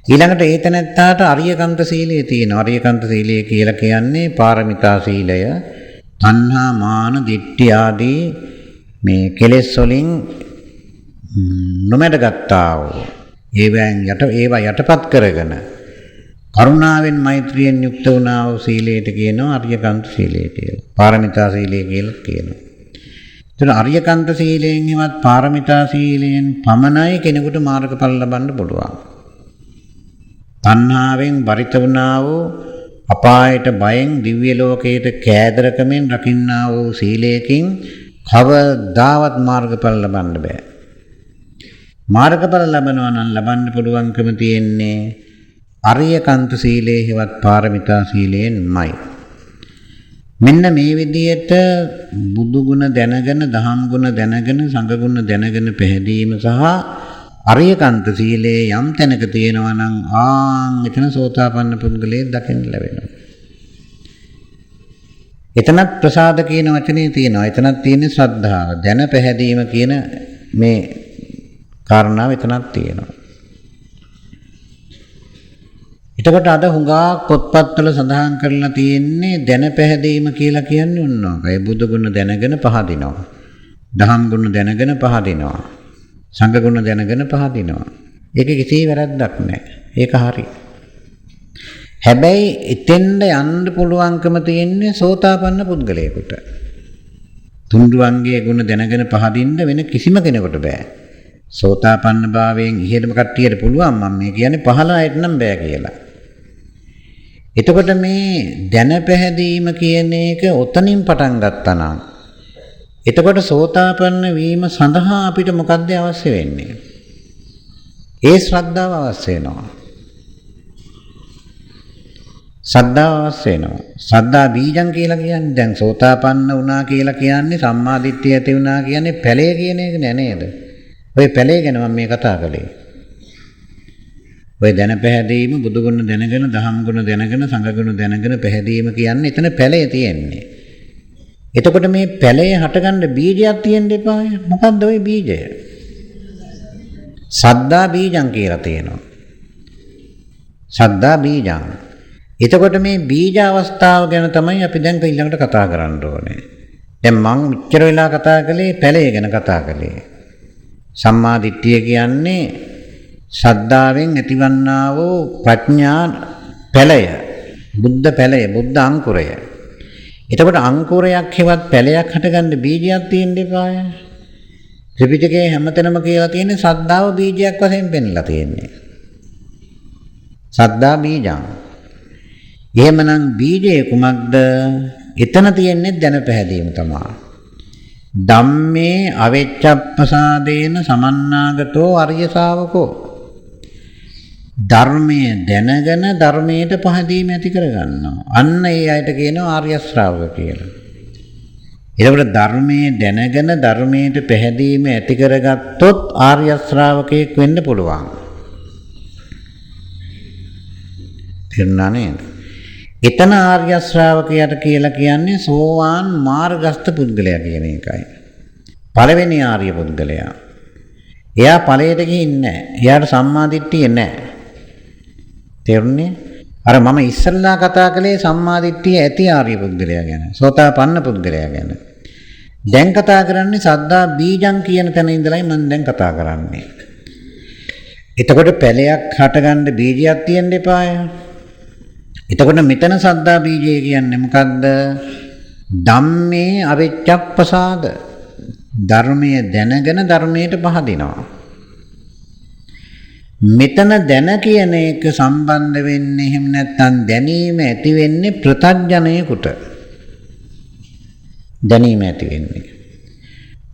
ඊළඟට ඒතනත්තාට අරියකන්ත සීලය තියෙනවා. අරියකන්ත සීලය කියලා කියන්නේ පාරමිතා සීලය. තණ්හා මාන දිට්ඨි ආදී මේ කෙලෙස් වලින් නොමැඩගත්තා වූ ඒවා යටපත් කරගෙන කරුණාවෙන් මෛත්‍රියෙන් යුක්ත වුණා වූ සීලයට කියනවා අරියකන්ත සීලය කියලා. පාරමිතා සීලය කියලා කියනවා. එතන අරියකන්ත සීලයෙන් හිමත් පාරමිතා සීලයෙන් පමණයි කෙනෙකුට මාර්ගඵල ලබන්න පුළුවන්. තණ්හාවෙන් බරිත වුණා වූ අපායට බයෙන් දිව්‍ය ලෝකයට කෑදරකමින් රකින්නා වූ සීලයකින් කවදාවත් මාර්ගඵල ලබන්න බෑ. මාර්ගඵල ලබනවා නම් ලබන්න පුළුවන්කම තියෙන්නේ අරියකන්ත සීලයේ හෙවත් පාරමිතා සීලයෙන්මයි. මෙන්න මේ විදිහට බුදු ගුණ දැනගෙන, දහම් ගුණ දැනගෙන, සංඝ ගුණ දැනගෙන පැහැදීම සහ අරියකන්ත සීලයේ යම් තැනක තියෙනවා නම් එතන සෝතාපන්න පුද්ගලයෙක් දකින්න ලැබෙනවා. එතනත් ප්‍රසාද කියන වචනේ තියෙනවා. එතනත් තියෙන්නේ ශ්‍රද්ධාව. දැන පැහැදීම කියන මේ කාරණාව එතනත් තියෙනවා. එතකොට අද හුඟා පොත්පත්වල සඳහන් කරලා තියෙන්නේ දැන පැහැදීම කියලා කියන්නේ උන්නෝකයි. බුදු ගුණ දැනගෙන පහදිනවා. දහම් ගුණ දැනගෙන පහදිනවා. සංඝ ගුණ දැනගෙන පහදිනවා. ඒක කිසි වැරද්දක් නැහැ. ඒක හරි. හැබැයි එතෙන්ද යන්න පුළුවන්කම තියෙන්නේ සෝතාපන්න පුද්ගලයෙකුට. තුන්රුවන්ගේ ගුණ දැනගෙන පහදින්න වෙන කිසිම කෙනෙකුට බෑ. සෝතාපන්න භාවයෙන් ඉහළම කට්ටියට පුළුවන්. මම මේ කියන්නේ පහළ අයට නම් බෑ කියලා. එතකොට මේ දැන පැහැදීම කියන එක ඔතනින් පටන් ගත්තා නම් එතකොට සෝතාපන්න වීම සඳහා අපිට මොකක්ද අවශ්‍ය වෙන්නේ? ඒ ශ්‍රද්ධාව අවශ්‍ය වෙනවා. ශ්‍රද්ධාව අවශ්‍ය වෙනවා. ශ්‍රද්ධා බීජං කියලා කියන්නේ දැන් සෝතාපන්න වුණා කියලා කියන්නේ සම්මාදිට්ඨිය ඇති වුණා කියන්නේ පැලය කියන එක නේද? ඔය පැලය ගැන මම මේ කතා කළේ. ඔය දැන පැහැදීම බුදු ගුණ දැනගෙන, දහම් ගුණ දැනගෙන, සංඝ ගුණ දැනගෙන පැහැදීම කියන්නේ එතන පැලය තියෙන්නේ. එතකොට මේ පැලය හටගන්න බීජයක් තියෙන්න එපා. මොකද්ද ওই බීජය? සද්දා බීජං කියලා තියෙනවා. සද්දා බීජං. එතකොට මේ බීජ අවස්ථාව ගැන තමයි අපි දැන් ඊළඟට කතා කරන්න ඕනේ. දැන් මම මෙච්චර වෙලා කතා කළේ පැලය ගැන කතා කළේ. සම්මා දිට්ඨිය කියන්නේ ශ්‍රද්ධාවෙන් ඇතිවන්නා වූ ප්‍රඥා පැලය. බුද්ධ පැලය, බුද්ධ අංකුරය. එතකොට අංකුරයක් හෙවත් පැලයක් හටගන්න බීජයක් තියෙන්න එපාය. ත්‍රිපිටකයේ හැමතැනම කියලා තියෙන්නේ ශ්‍රද්ධාව බීජයක් වශයෙන් පෙන්ලා තියෙන්නේ. ශ්‍රද්ධා බීජං. එහෙමනම් බීජය කුමක්ද? එතන තියෙන්නේ දැන පැහැදීම තමයි. ධම්මේ අවෙච්ඡප්පසාදේන සමන්නාගතෝ අරිය ශාවකෝ. ධර්මයේ දැනගෙන ධර්මයට පහදීම ඇති කරගන්නවා. අන්න ඒ අයට කියනවා ආර්ය ශ්‍රාවක කියලා. එතකොට ධර්මයේ දැනගෙන ධර්මයට පැහැදීම ඇති කරගත්තොත් ආර්ය ශ්‍රාවකයෙක් වෙන්න පුළුවන්. තේරුණා නේද? එතන ආර්ය ශ්‍රාවකයාට කියලා කියන්නේ සෝවාන් මාර්ගස්ත පුද්ගලයා කියන එකයි. පළවෙනි ආර්ය පුද්ගලයා. එයා ඵලයට ගිහින් නැහැ. එයාට සම්මා දිට්ඨිය නැහැ. තේරුණේ? අර මම ඉස්සල්ලා කතා කළේ සම්මා දිට්ඨිය ඇති ආර්ය පුද්ගලයා ගැන. සෝතාපන්න පුද්ගලයා ගැන. දැන් කතා කරන්නේ සද්දා බීජං කියන තැන ඉඳලයි මම දැන් කතා කරන්නේ. එතකොට පැලයක් හටගන්න බීජයක් තියෙන්න එපාය. එතකොට මෙතන සද්දා බීජය කියන්නේ මොකද්ද? ධම්මේ අවිච්ඡප්පසාද. ධර්මයේ දැනගෙන ධර්මයට පහදිනවා. මෙතන දැන කියන එක සම්බන්ධ වෙන්නේ එහෙම නැත්නම් දැනීම ඇති වෙන්නේ ප්‍රත්‍යඥයෙකුට. දැනීම ඇති වෙන්නේ.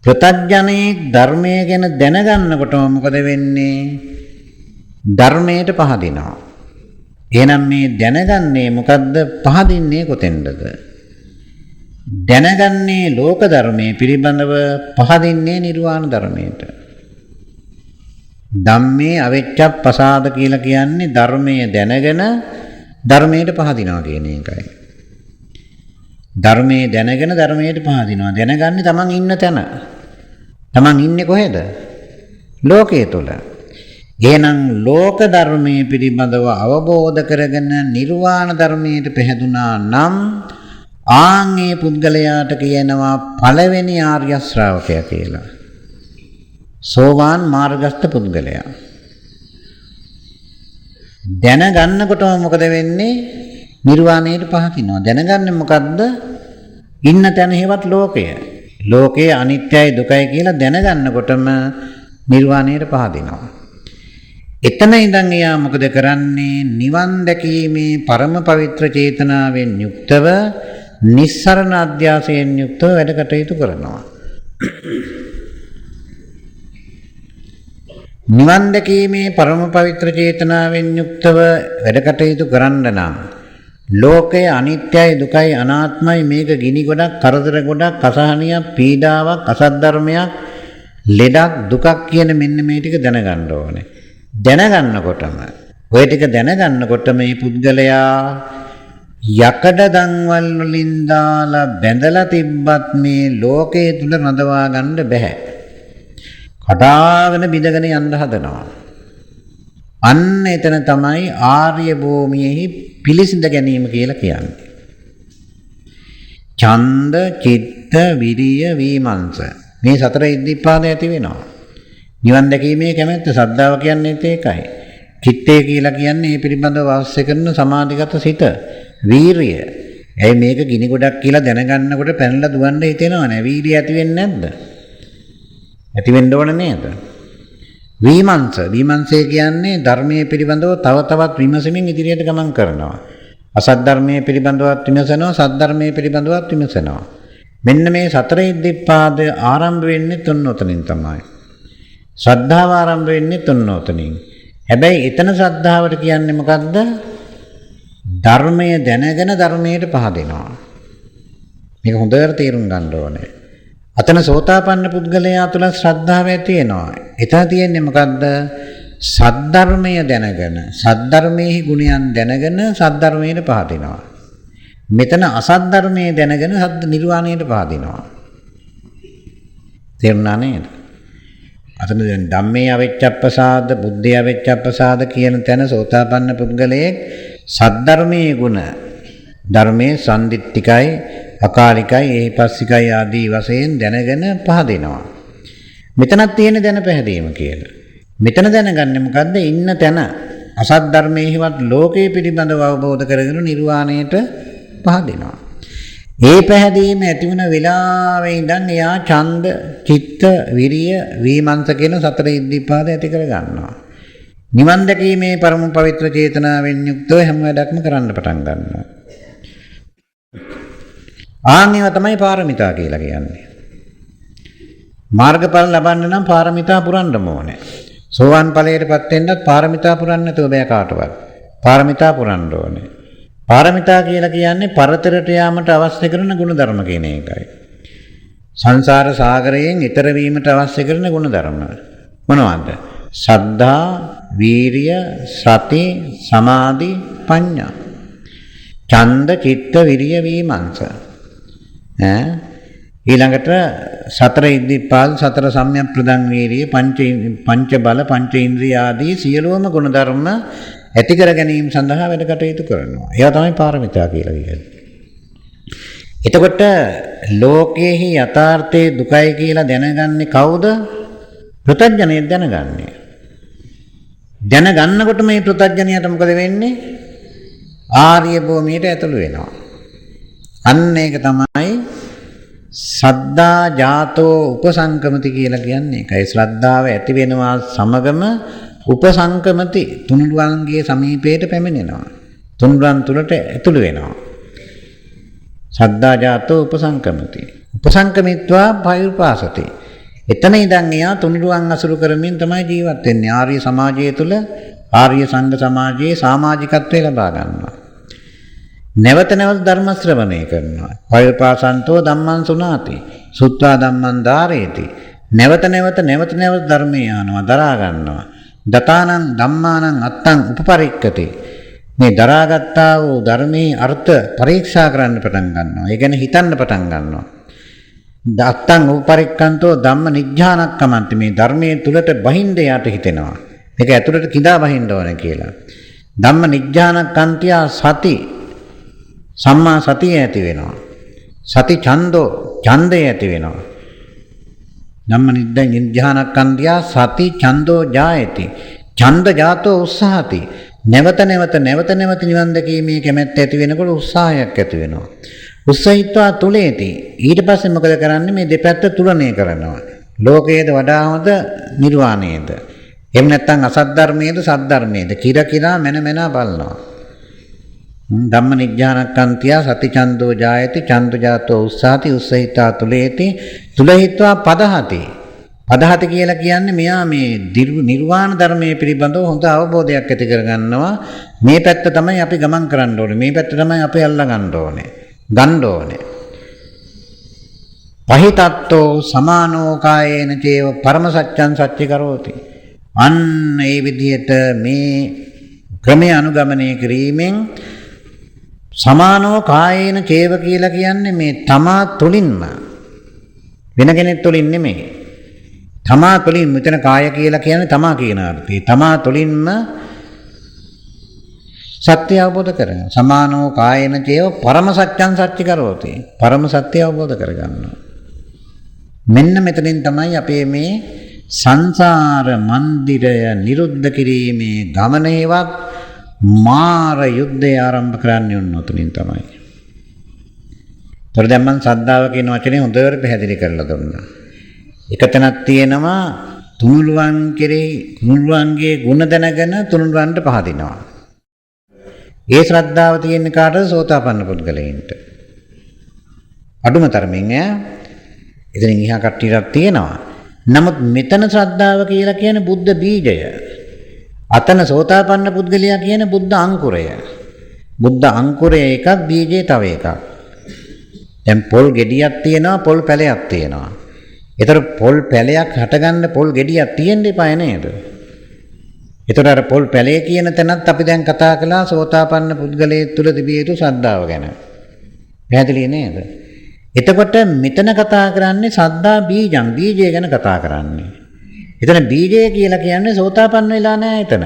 ප්‍රත්‍යඥයෙක් ධර්මය ගැන දැනගන්නකොටම මොකද වෙන්නේ? ධර්මයට පහදිනවා. එහෙනම් මේ දැනගන්නේ මොකද්ද? පහදින්නේ කොතෙන්ද? දැනගන්නේ ලෝක ධර්මයේ පිළිබඳව, පහදින්නේ නිර්වාණ ධර්මයට. ධම්මේ අවිච්ඡප්පසාද කියලා කියන්නේ ධර්මයේ දැනගෙන ධර්මයට පහදිනවා කියන එකයි. ධර්මයේ දැනගෙන ධර්මයට පහදිනවා. දැනගන්නේ තමන් ඉන්න තැන. තමන් ඉන්නේ කොහෙද? ලෝකයේ තුල. එහෙනම් ලෝක ධර්මයේ පිළිබඳව අවබෝධ කරගෙන නිර්වාණ ධර්මයට පැහැදුනා නම් ආන්ගේ පුද්ගලයාට කියනවා පළවෙනි ආර්ය ශ්‍රාවකයා කියලා. සෝවාන් මාර්ගස්ත පුද්ගලයා. දැනගන්නකොටම මොකද වෙන්නේ? නිර්වාණයට පහදිනවා. දැනගන්නේ මොකද්ද? ඉන්න තැන හේවත් ලෝකය. ලෝකයේ අනිත්‍යයි දුකයි කියලා දැනගන්නකොටම නිර්වාණයට පහදිනවා. එතන ඉඳන් එයා මොකද කරන්නේ? නිවන් දැකීමේ පරම පවිත්‍ර චේතනාවෙන් යුක්තව, නිස්සරණ අධ්‍යාසයෙන් යුක්තව වැඩ කටයුතු කරනවා. නිවන් දැකීමේ පරම පවිත්‍ර චේතනාවෙන් යුක්තව වැඩ කටයුතු කරන්න නම් ලෝකය අනිත්‍යයි දුකයි අනාත්මයි, මේක ගිනි ගොඩක්, කරදර ගොඩක්, අසහනියක්, පීඩාවක්, අසත් ධර්මයක්, ලෙඩක්, දුකක් කියන මෙන්න මේ ටික දැනගන්න ඕනේ. දැනගන්නකොටම ඔය ටික දැනගන්නකොට මේ පුද්ගලයා යකඩ දන්වල් වලින් දාලා බැඳලා තිබ්බත් මේ ලෝකයේ තුල රඳවා ගන්න බෑ. කඩාගෙන බිඳගෙන යන්න හදනවා. අන්න එතන තමයි ආර්ය භූමියෙහි පිළිසිඳ ගැනීම කියලා කියන්නේ. ඡන්ද, චිත්ත, විරිය, වීමංස. මේ සතර ඉද්ධිපාද ඇති වෙනවා. නිවන් දැකීමේ කැමැත්ත, ශ්‍රද්ධාව කියන්නේත් ඒකයි. චිත්තය කියලා කියන්නේ මේ පිළිබඳව අවශ්‍ය කරන සමාධිගත සිත. වීරිය. ඇයි මේක ගිනි ගොඩක් කියලා දැනගන්නකොට පැනලා දුවන්න හිතෙනව නෑ. වීරිය ඇති වෙන්නේ නැද්ද? ඇති වෙන්න ඕන නේද? විමර්ශ. විමර්ශය කියන්නේ ධර්මයේ පිළිබඳව තව තවත් විමසමින් ඉදිරියට ගමන් කරනවා. අසත් ධර්මයේ පිළිබඳවත් විමසනවා, සත් ධර්මයේ පිළිබඳවත් විමසනවා. මෙන්න මේ සතර ඉද්ධිපාද ආරම්භ වෙන්නේ තුන්වතනින් තමයි. ශ්‍රද්ධාව ආරම්භ වෙන්නේ තුන්වතනින්. හැබැයි එතන ශ්‍රද්ධාවට කියන්නේ මොකද්ද? ධර්මය දැනගෙන ධර්මයට පහදිනවා. මේක හොඳට තේරුම් ගන්න ඕනේ. අතන සෝතාපන්න පුද්ගලයා තුළ ශ්‍රද්ධාව ඇති වෙනවා. එතන තියෙන්නේ මොකද්ද? සද්ධර්මය දැනගෙන, සද්ධර්මයේ ගුණයන් දැනගෙන සද්ධර්මයට පහදිනවා. මෙතන අසද්ධර්මයේ දැනගෙන සද්ද නිර්වාණයට පහදිනවා. තේරුණා නේද? අතන දැන් ධම්මේ අවෙච්ඡප්පසාද, බුද්ධේ අවෙච්ඡප්පසාද කියන තැන සෝතාපන්න පුද්ගලයෙක් සද්ධර්මයේ ගුණ, ධර්මයේ සම්දිත්තිකයි, අකාලිකයි, ඒහිපස්සිකයි ආදී වශයෙන් දැනගෙන පහදිනවා. මෙතනක් තියෙන දැන පැහැදීම කියලා. මෙතන දැනගන්නේ මොකද්ද? ඉන්න තැන අසත් ධර්මයේවත් ලෝකයේ පිළිබඳව අවබෝධ කරගෙන නිර්වාණයට පහදිනවා. ඒ පැහැදීම ඇති වුණ වෙලාවේ ඉඳන් එයා ඡන්ද, චිත්ත, විරිය, වීමංස කියන සතර ඉද්ධිපාද ඇති කර ගන්නවා. නිවන් දැකීමේ පරම පවිත්‍ර චේතනාවෙන් යුක්තව හැම වැඩක්ම කරන්න පටන් ගන්නවා. ආන්‍යව තමයි පාරමිතා කියලා කියන්නේ. මාර්ගඵල ලබන්න නම් පාරමිතා පුරන්න ඕනේ. සෝවාන් ඵලයටපත් වෙන්නත් පාරමිතා පුරන්න නැතුව බෑ කාටවත්. පාරමිතා පුරන්න ඕනේ. පාරමිතා කියලා කියන්නේ පරතරට යාමට අවශ්‍ය කරන ගුණධර්ම කියන එකයි. සංසාර සාගරයෙන් ඈතර වීමට අවශ්‍ය කරන ගුණධර්ම. මොනවද? ශ්‍රද්ධා, වීරිය, සති, සමාධි, ප්‍රඥා. ඡන්ද, චිත්ත, විරිය, වීමංස. ඊළඟට සතර ඉද්ධිපාද, සතර සම්‍යක් ප්‍රදන් වීරිය, පංච බල, පංච ඉන්ද්‍රිය ආදී සියලුම ගුණධර්ම ඇති කර ගැනීම සඳහා වැඩ කටයුතු කරනවා. ඒවා තමයි පාරමිතා කියලා කියන්නේ. එතකොට ලෝකයේහි යථාර්ථයේ දුකයි කියලා දැනගන්නේ කවුද? පෘථග්ජනයෙක් දැනගන්නේ. දැනගන්නකොට මේ පෘථග්ජනයට මොකද වෙන්නේ? ආර්ය භූමියට ඇතුළු වෙනවා. අන්න ඒක තමයි ශ්‍රද්ධා ජාතෝ උපසංකමති කියලා කියන්නේ. ඒකයි ශ්‍රද්ධාව ඇති වෙනවා සමගම උපසංකමති තුනුරුවන්ගේ සමීපයට පැමිණෙනවා. තුනුරුවන් තුලට ඇතුළු වෙනවා. ශ්‍රද්ධා ජාතෝ උපසංකමති. උපසංකමිත්වා පෛරුපාසති. එතන ඉඳන් එයා තුනුරුවන් අසුරු කරමින් තමයි ජීවත් වෙන්නේ. ආර්ය සමාජය තුල ආර්ය සංඝ සමාජයේ සමාජිකත්වය ලබා ගන්නවා. නැවත නැවත ධර්ම ශ්‍රවණය කරනවා. පෛරුපාසන්තෝ ධම්මං සුනාති. සුත්වා ධම්මං ධාරේති. නැවත නැවත ධර්මය අහනවා, දරා ගන්නවා. දතානං ධම්මානං අත්තං උපපරික්කති. මේ දරාගත්තා වූ ධර්මයේ අර්ථ පරීක්ෂා කරන්න පටන් ගන්නවා. ඒ කියන්නේ හිතන්න පටන් ගන්නවා. දත්තං උපපරික්කන්තෝ ධම්ම නිජ්ජානක්කමන්ති. මේ ධර්මයේ තුලට බහින්ද යට හිතෙනවා. මේක ඇතුළට කිඳා බහින්න ඕන කියලා. ධම්ම නිජ්ජානක්කන්තියා සති සම්මා සතිය ඇති වෙනවා. සති ඡන්தோ ඡන්දය ඇති වෙනවා. ධම්ම නිජ්ජානක්කන්තියා සති ඡන්தோ ජායති. ඡන්ද ජාතෝ උත්සාහති. නැවත නැවත නිවන් දැකීමේ කැමැත්ත ඇති වෙනකොට උත්සාහයක් ඇති වෙනවා. උත්සාහිත්වා තුලේති. ඊට පස්සේ මොකද කරන්නේ? මේ දෙපැත්ත තුලණය කරනවා. ලෝකයේද වඩා හොඳ නිර්වාණයේද? එහෙම නැත්නම් අසත් ධර්මයේද සත් ධර්මයේද? කිරා මෙන බලනවා. ධම්ම නිජ්ජානක්කන්තියා සති ඡන්தோ ජායති. ඡන්ද ජාතෝ උත්සාහති. උත්සාහිත්වා තුලේති. තුලහිත්වා පදහති. පදහති කියලා කියන්නේ මෙයා මේ නිර්වාණ ධර්මයේ පිළිබඳව හොඳ අවබෝධයක් ඇති කරගන්නවා. මේ පැත්ත තමයි අපි ගමන් කරන්න ඕනේ. මේ පැත්ත තමයි අපි අල්ලා ගන්න ඕනේ. පහිතත්තෝ සමානෝ කායේන චේව පරම සත්‍යං සත්‍ය කරෝති. අන්න ඒ විදිහට මේ ක්‍රමයේ අනුගමනය කිරීමෙන් සමානෝ කායේන චේව කියලා කියන්නේ මේ තමා තුලින්ම, වෙන කෙනෙක් තුලින් නෙමෙයි. තමා තුළින්, මෙතන කාය කියලා කියන්නේ තමා කියන අර්ථය. තමා තුළින්ම සත්‍ය අවබෝධ කරගන්න. සමානෝ කායේන චේව පරම සත්‍යං සත්‍ය කරෝති. පරම සත්‍ය අවබෝධ කරගන්නවා. මෙන්න මෙතනින් තමයි අපේ මේ සංසාර මන්දිරය නිරුද්ධ කිරීමේ ගමනේවත් මාර යුද්ධය ආරම්භ කරන්නේ උන්වතුනින් තමයි. දැන් මම ශ්‍රද්ධාව කියන වචනේ හොඳට පැහැදිලි කරලා දුන්නා. එකතනක් තියෙනවා තුනුරුවන් කෙරෙහි තුනුරුවන්ගේ ගුණ දැනගෙන තුනුරුවන්ට පහදිනවා. ඒ ශ්‍රද්ධාව තියෙන කාටද? සෝතාපන්න පුද්ගලයන්ට. අඩුම තරමින් ඉතින් ඉහා කට්ටියක් තියෙනවා. නමුත් මෙතන ශ්‍රද්ධාව කියලා කියන්නේ බුද්ධ බීජය. අතන සෝතාපන්න පුද්ගලයා කියන්නේ බුද්ධ අංකුරය. බුද්ධ අංකුරය එකක්, බීජය තව එකක්. දැන් පොල් ගෙඩියක් තියෙනවා, පොල් පැලයක් තියෙනවා. ඒතර පොල් පැලයක් හටගන්න පොල් ගෙඩියක් තියෙන්න එපා නේද? ඒතර අර පොල් පැලේ කියන තැනත් අපි දැන් කතා කළා සෝතාපන්න පුද්ගලයෙක් තුල තිබිය යුතු ශ්‍රද්ධාව ගැන. පැහැදිලි නේද? එතකොට මෙතන කතා කරන්නේ සද්දා බීජං, බීජය ගැන කතා කරන්නේ. එතන බීජය කියලා කියන්නේ සෝතාපන්න වෙලා නැහැ එතන.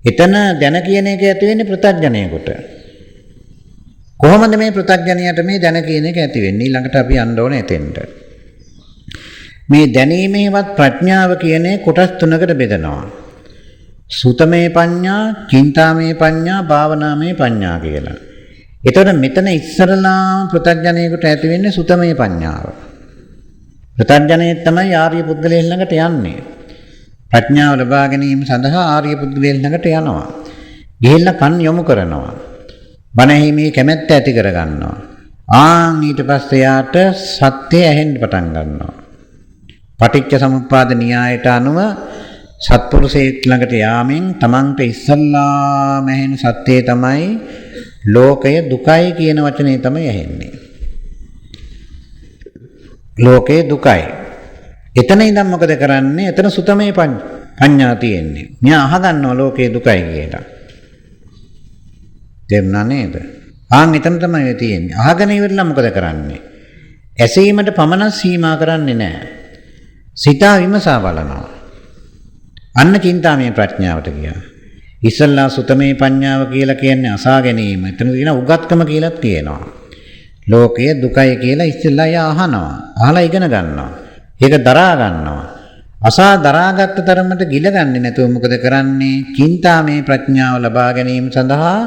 එතන දැන කියන එක ඇති වෙන්නේ පෘථග්ජනයෙකුට. කොහොමද මේ පෘථග්ජනයට මේ දැන කියන එක ඇති වෙන්නේ? ඊළඟට අපි යන්න ඕනේ එතෙන්ට. මේ දැනීමේවත් ප්‍රඥාව කියන්නේ කොටස් තුනකට බෙදනවා. සුතමේ පඤ්ඤා, චින්තාමේ පඤ්ඤා, භාවනාමේ පඤ්ඤා කියලා. එතකොට මෙතන ඉස්සරලාම පෘථග්ජනයෙකුට ඇති වෙන්නේ සුතමේ පඤ්ඤාව. පෘථග්ජනයෙක් තමයි ආර්ය පුද්ගලයන් ළඟට යන්නේ. ප්‍රඥාව ලබා ගැනීම සඳහා ආර්ය පුද්ගලයන් ළඟට යනවා. ගිහිල්ලා කන් යොමු කරනවා. බණ ඇහිීමේ කැමැත්ත ඇති කර ගන්නවා. ඊට පස්සේ යාට සත්‍ය ඇහෙන්න පටන් ගන්නවා. පටිච්ච සමුප්පාද න්‍යායට අනුව සත්පුරුෂයෙක් ළඟට යාමෙන් තමන්ට ඉස්සල්ලාම ඇහෙන සත්‍යය තමයි ලෝකය දුකයි කියන වචනේ තමයි ඇහෙන්නේ. ලෝකේ දුකයි. එතන ඉඳන් මොකද කරන්නේ? එතන සුතමේ පඤ්ඤා තියෙන්නේ. මෙයා අහගන්නවා ලෝකේ දුකයි කියලා. තේරුණා නේද? එතන තමයි තියෙන්නේ. අහගෙන ඉවරලා මොකද කරන්නේ? ඇසීමට පමණ සීමා කරන්නේ නැහැ. සිතා විමසා බලනවා. අන්න චින්තාමය ප්‍රඥාවට ගියා. ඉස්සල්ලා සුතමේ පඤ්ඤාව කියලා කියන්නේ අසා ගැනීම. එතන තියෙන උගත්කම කියලා තියෙනවා. ලෝකය දුකයි කියලා ඉස්සල්ලා යා අහනවා. අහලා ඉගෙන ගන්නවා. ඒක දරා ගන්නවා. අසා දරාගත් තරමට ගිලගන්නේ නැතුව මොකද කරන්නේ? චින්තාමේ ප්‍රඥාව ලබා ගැනීම සඳහා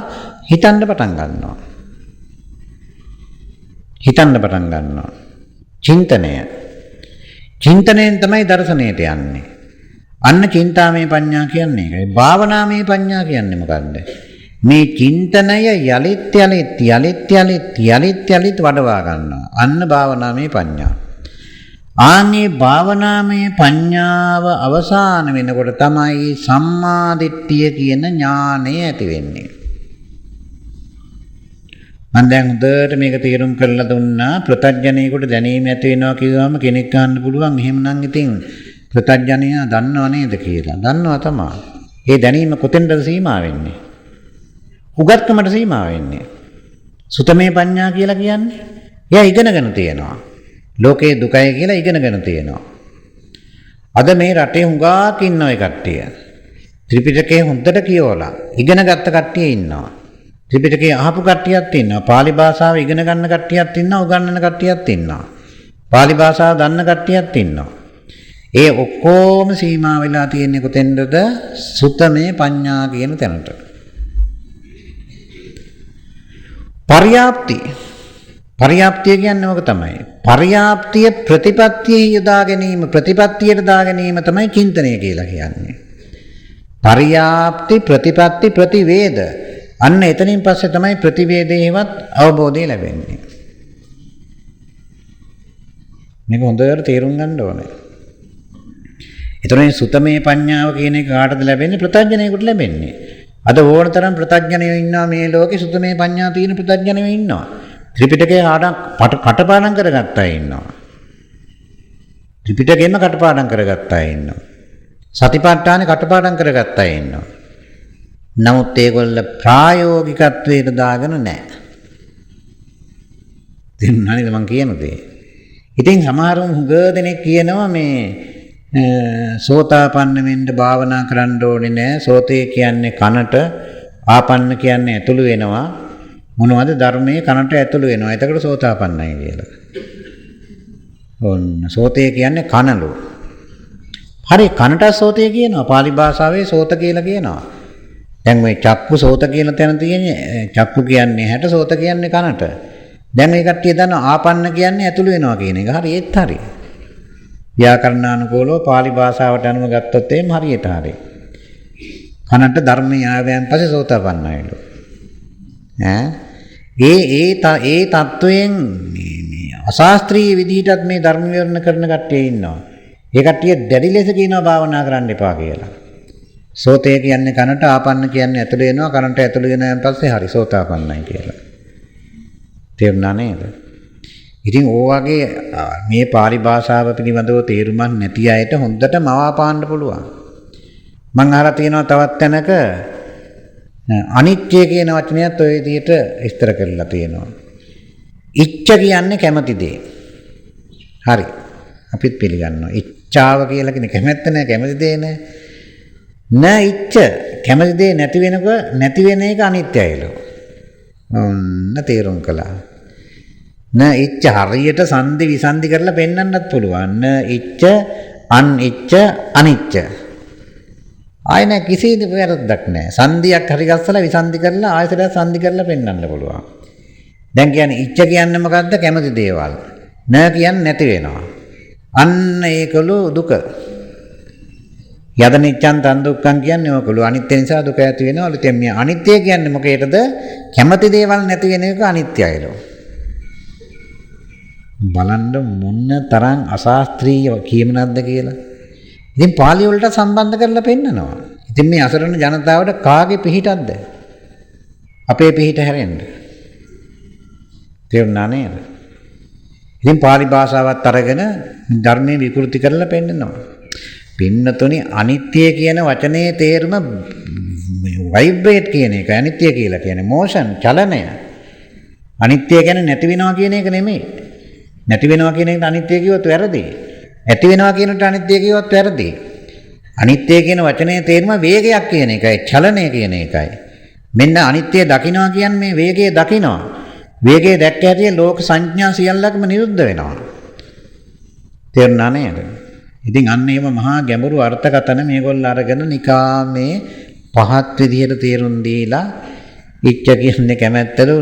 හිතන්න පටන් ගන්නවා. හිතන්න පටන් ගන්නවා. චින්තනයෙන් තමයි දර්ශනයට යන්නේ. අන්න චින්තාමේ පඤ්ඤා කියන්නේ ඒකයි. භාවනාමේ පඤ්ඤා කියන්නේ මොකද්ද? මේ චින්තනය යලිත් වඩවා ගන්නවා. අන්න භාවනාමේ පඤ්ඤා. ආන්ගේ භාවනාමය පඤ්ඤාව අවසාන වෙනකොට තමයි සම්මා දිට්ඨිය කියන ඥානය ඇති වෙන්නේ. මම දැන් හොඳට මේක තේරුම් කරලා දුන්නා. ප්‍රත්‍යඥයෙකුට දැනීම ඇති වෙනවා කියවම කෙනෙක් අහන්න පුළුවන් එහෙමනම් ඉතින් ප්‍රත්‍යඥයා දන්නව නේද කියලා. දන්නවා තමයි. ඒ දැනීම කොතෙන්ද සීමා වෙන්නේ? උගත්කමට සීමා වෙන්නේ. සුතමේ පඤ්ඤා කියලා කියන්නේ එයා ඉගෙනගෙන තියෙනවා. ලෝකේ දුකයි කියලා ඉගෙනගෙන තියෙනවා. අද මේ රටේ හුඟක් ඉන්න ඔය කට්ටිය. ත්‍රිපිටකය හොඳට කියවලා ඉගෙන ගත්ත කට්ටිය ඉන්නවා. ත්‍රිපිටකය අහපු කට්ටියක් ඉන්නවා. පාලි භාෂාව ඉගෙන ගන්න කට්ටියක් ඉන්නවා. උගන්වන කට්ටියක් ඉන්නවා. පාලි භාෂාව දන්න කට්ටියක් ඉන්නවා. ඒ ඔක්කොම සීමා වෙලා තියෙන්නේ කොතෙන්ද? සුතමේ පඤ්ඤා කියන තැනට. පර්යාප්තිය කියන්නේ මොක තමයි? පර්යාප්තිය ප්‍රතිපත්තියේ යොදා ගැනීම, ප්‍රතිපත්තියට දා ගැනීම තමයි චින්තනය කියලා කියන්නේ. පර්යාප්ති ප්‍රතිපත්ති ප්‍රතිවේද. අන්න එතනින් පස්සේ තමයි ප්‍රතිවේදේවත් අවබෝධය ලැබෙන්නේ. මේක හොඳට තේරුම් ගන්න ඕනේ. ඒතරේ සුතමේ පඤ්ඤාව කියන එක කාටද ලැබෙන්නේ? ප්‍රත්‍යඥයෙකුට ලැබෙන්නේ. අද ඕන තරම් ප්‍රත්‍යඥයෝ ඉන්නවා මේ ලෝකේ. සුතමේ පඤ්ඤා තියෙන ප්‍රත්‍යඥයෝ ඉන්නවා. ත්‍රිපිටකේ කටපාඩම් කරගත්ත අය ඉන්නවා. ත්‍රිපිටකෙම කටපාඩම් කරගත්ත අය ඉන්නවා. සතිපට්ඨානේ කටපාඩම් කරගත්ත අය ඉන්නවා. නමුත් ඒගොල්ල ප්‍රායෝගිකත්වයට දාගෙන නැහැ. දෙන්නානේ මම කියන දේ. ඉතින් සමහරවම හුඟ දෙනෙක් කියනවා මේ සෝතාපන්න වෙන්න භාවනා කරන්න ඕනේ නැහැ. සෝතේ කියන්නේ කනට, ආපන්න කියන්නේ ඇතුළු වෙනවා. මොනවද ධර්මයේ කනට ඇතුළු වෙනවා. එතකොට සෝතාපන්නයි කියලා. ඔන්න සෝතේ කියන්නේ කනලු. හරි කනට සෝතේ කියනවා. පාලි භාෂාවේ සෝත කියලා කියනවා. දැන් මේ චක්කු සෝත කියන තැන තියෙන්නේ චක්කු කියන්නේ ඇහැට, සෝත කියන්නේ කනට. දැන් මේ කට්ටිය දන්නවා ආපන්න කියන්නේ ඇතුළු වෙනවා කියන එක. හරි ඒත් හරි. ව්‍යාකරණානුකූලව පාලි භාෂාවට අනුව ගත්තොත් එහෙම හරියට හරි. කනට ධර්මයේ ආවයන් පස්සේ සෝතාපන්නයිලු. ඒ තත්වයෙන් මේ අශාස්ත්‍රීය විදිහටත් මේ ධර්ම විවරණ කරන කට්ටිය ඉන්නවා. ඒ කට්ටිය දැඩි ලෙස කියනවා භාවනා කරන්න එපා කියලා. සෝතේ කියන්නේ කනට, ආපන්න කියන්නේ ඇතුළු වෙනවා. කනට ඇතුළු වෙනයන් පස්සේ හරි සෝතාපන්නයි කියලා. තේරුණා නේද? ඉතින් ඕවාගේ මේ පාලි භාෂාව පිළිබඳව තේරුමක් නැති අයට හොඳට මවාපාන්න පුළුවන්. මම අහලා තියෙනවා තවත් තැනක අනිත්‍ය කියන වචනයත් ඔය විදිහට විස්තර කරලා තියෙනවා. ඉච්ඡ කියන්නේ කැමති දේ. හරි. අපිත් පිළිගන්නවා. ඉච්ඡාව කියලා කියන්නේ කැමැත්ත නෑ, කැමති දේ නෑ. ඉච්ඡ කැමති දේ නැති වෙන එක අනිත්‍යයිලු. ඔන්න තේරුම් කළා. ඉච්ඡ හරියට සංදි විසන්දි කරලා පෙන්වන්නත් පුළුවන්. ඉච්ඡ අනිච්ච අනිච්ච. ආයෙ කිසිදු වැරද්දක් නැහැ. සංදියක් හරි ගස්සලා විසන්දි කරලා ආයෙත් සංදි කරලා පෙන්වන්න පුළුවන්. දැන් කියන්නේ ඉච්ඡ කියන්නේ මොකද්ද? කැමති දේවල්. කියන්නේ නැති වෙනවා. අන්න ඒකලු දුක. යද නිච්ඡන් තන් දුක්ඛං කියන්නේ ඔකලු. අනිත්‍ය නිසා දුක ඇති වෙනවලු. ඉතින් මේ අනිත්‍ය කියන්නේ මොකේද? කැමති දේවල් නැති වෙන එක අනිත්‍යයිලු. බලන්න මොන තරම් අශාස්ත්‍රීය කියමනක්ද කියලා. ඉතින් පාලි වලට සම්බන්ධ කරලා පෙන්නනවා. ඉතින් මේ අසරණ ජනතාවට කාගේ පිහිටක්ද? අපේ පිහිට හැරෙන්න. තේරුණා නේද? ඉතින් පාලි භාෂාවත් අරගෙන ධර්මයේ විකෘති කරලා පෙන්නනවා. පින්නතුනි අනිත්‍ය කියන වචනේ තේරුම වයිබ්‍රේට් කියන එක. අනිත්‍ය කියලා කියන්නේ මෝෂන් චලනය. අනිත්‍ය කියන්නේ නැති වෙනවා කියන එක නෙමෙයි. නැති වෙනවා කියන එකට අනිත්‍ය කිව්වොත් වැරදි. ඇති වෙනවා කියන එකට අනිත්‍ය කිව්වොත් වැරදි. අනිත්‍ය කියන වචනේ තේරුම වේගයක් කියන එකයි, චලනය කියන එකයි. මෙන්න අනිත්‍ය දකින්නවා කියන්නේ මේ වේගය දකින්නවා. වේගය දැක්ක හැටි ලෝක සංඥා සියල්ලක්ම නිරුද්ධ වෙනවා. තේරුණා නේද? ඉතින් අන්න ඒව මහා ගැඹුරු අර්ථකථන මේගොල්ලෝ අරගෙන නිකාමේ පහත් විදිහට තේරුම් දීලා ඉච්ඡ කියන්නේ කැමැත්තලු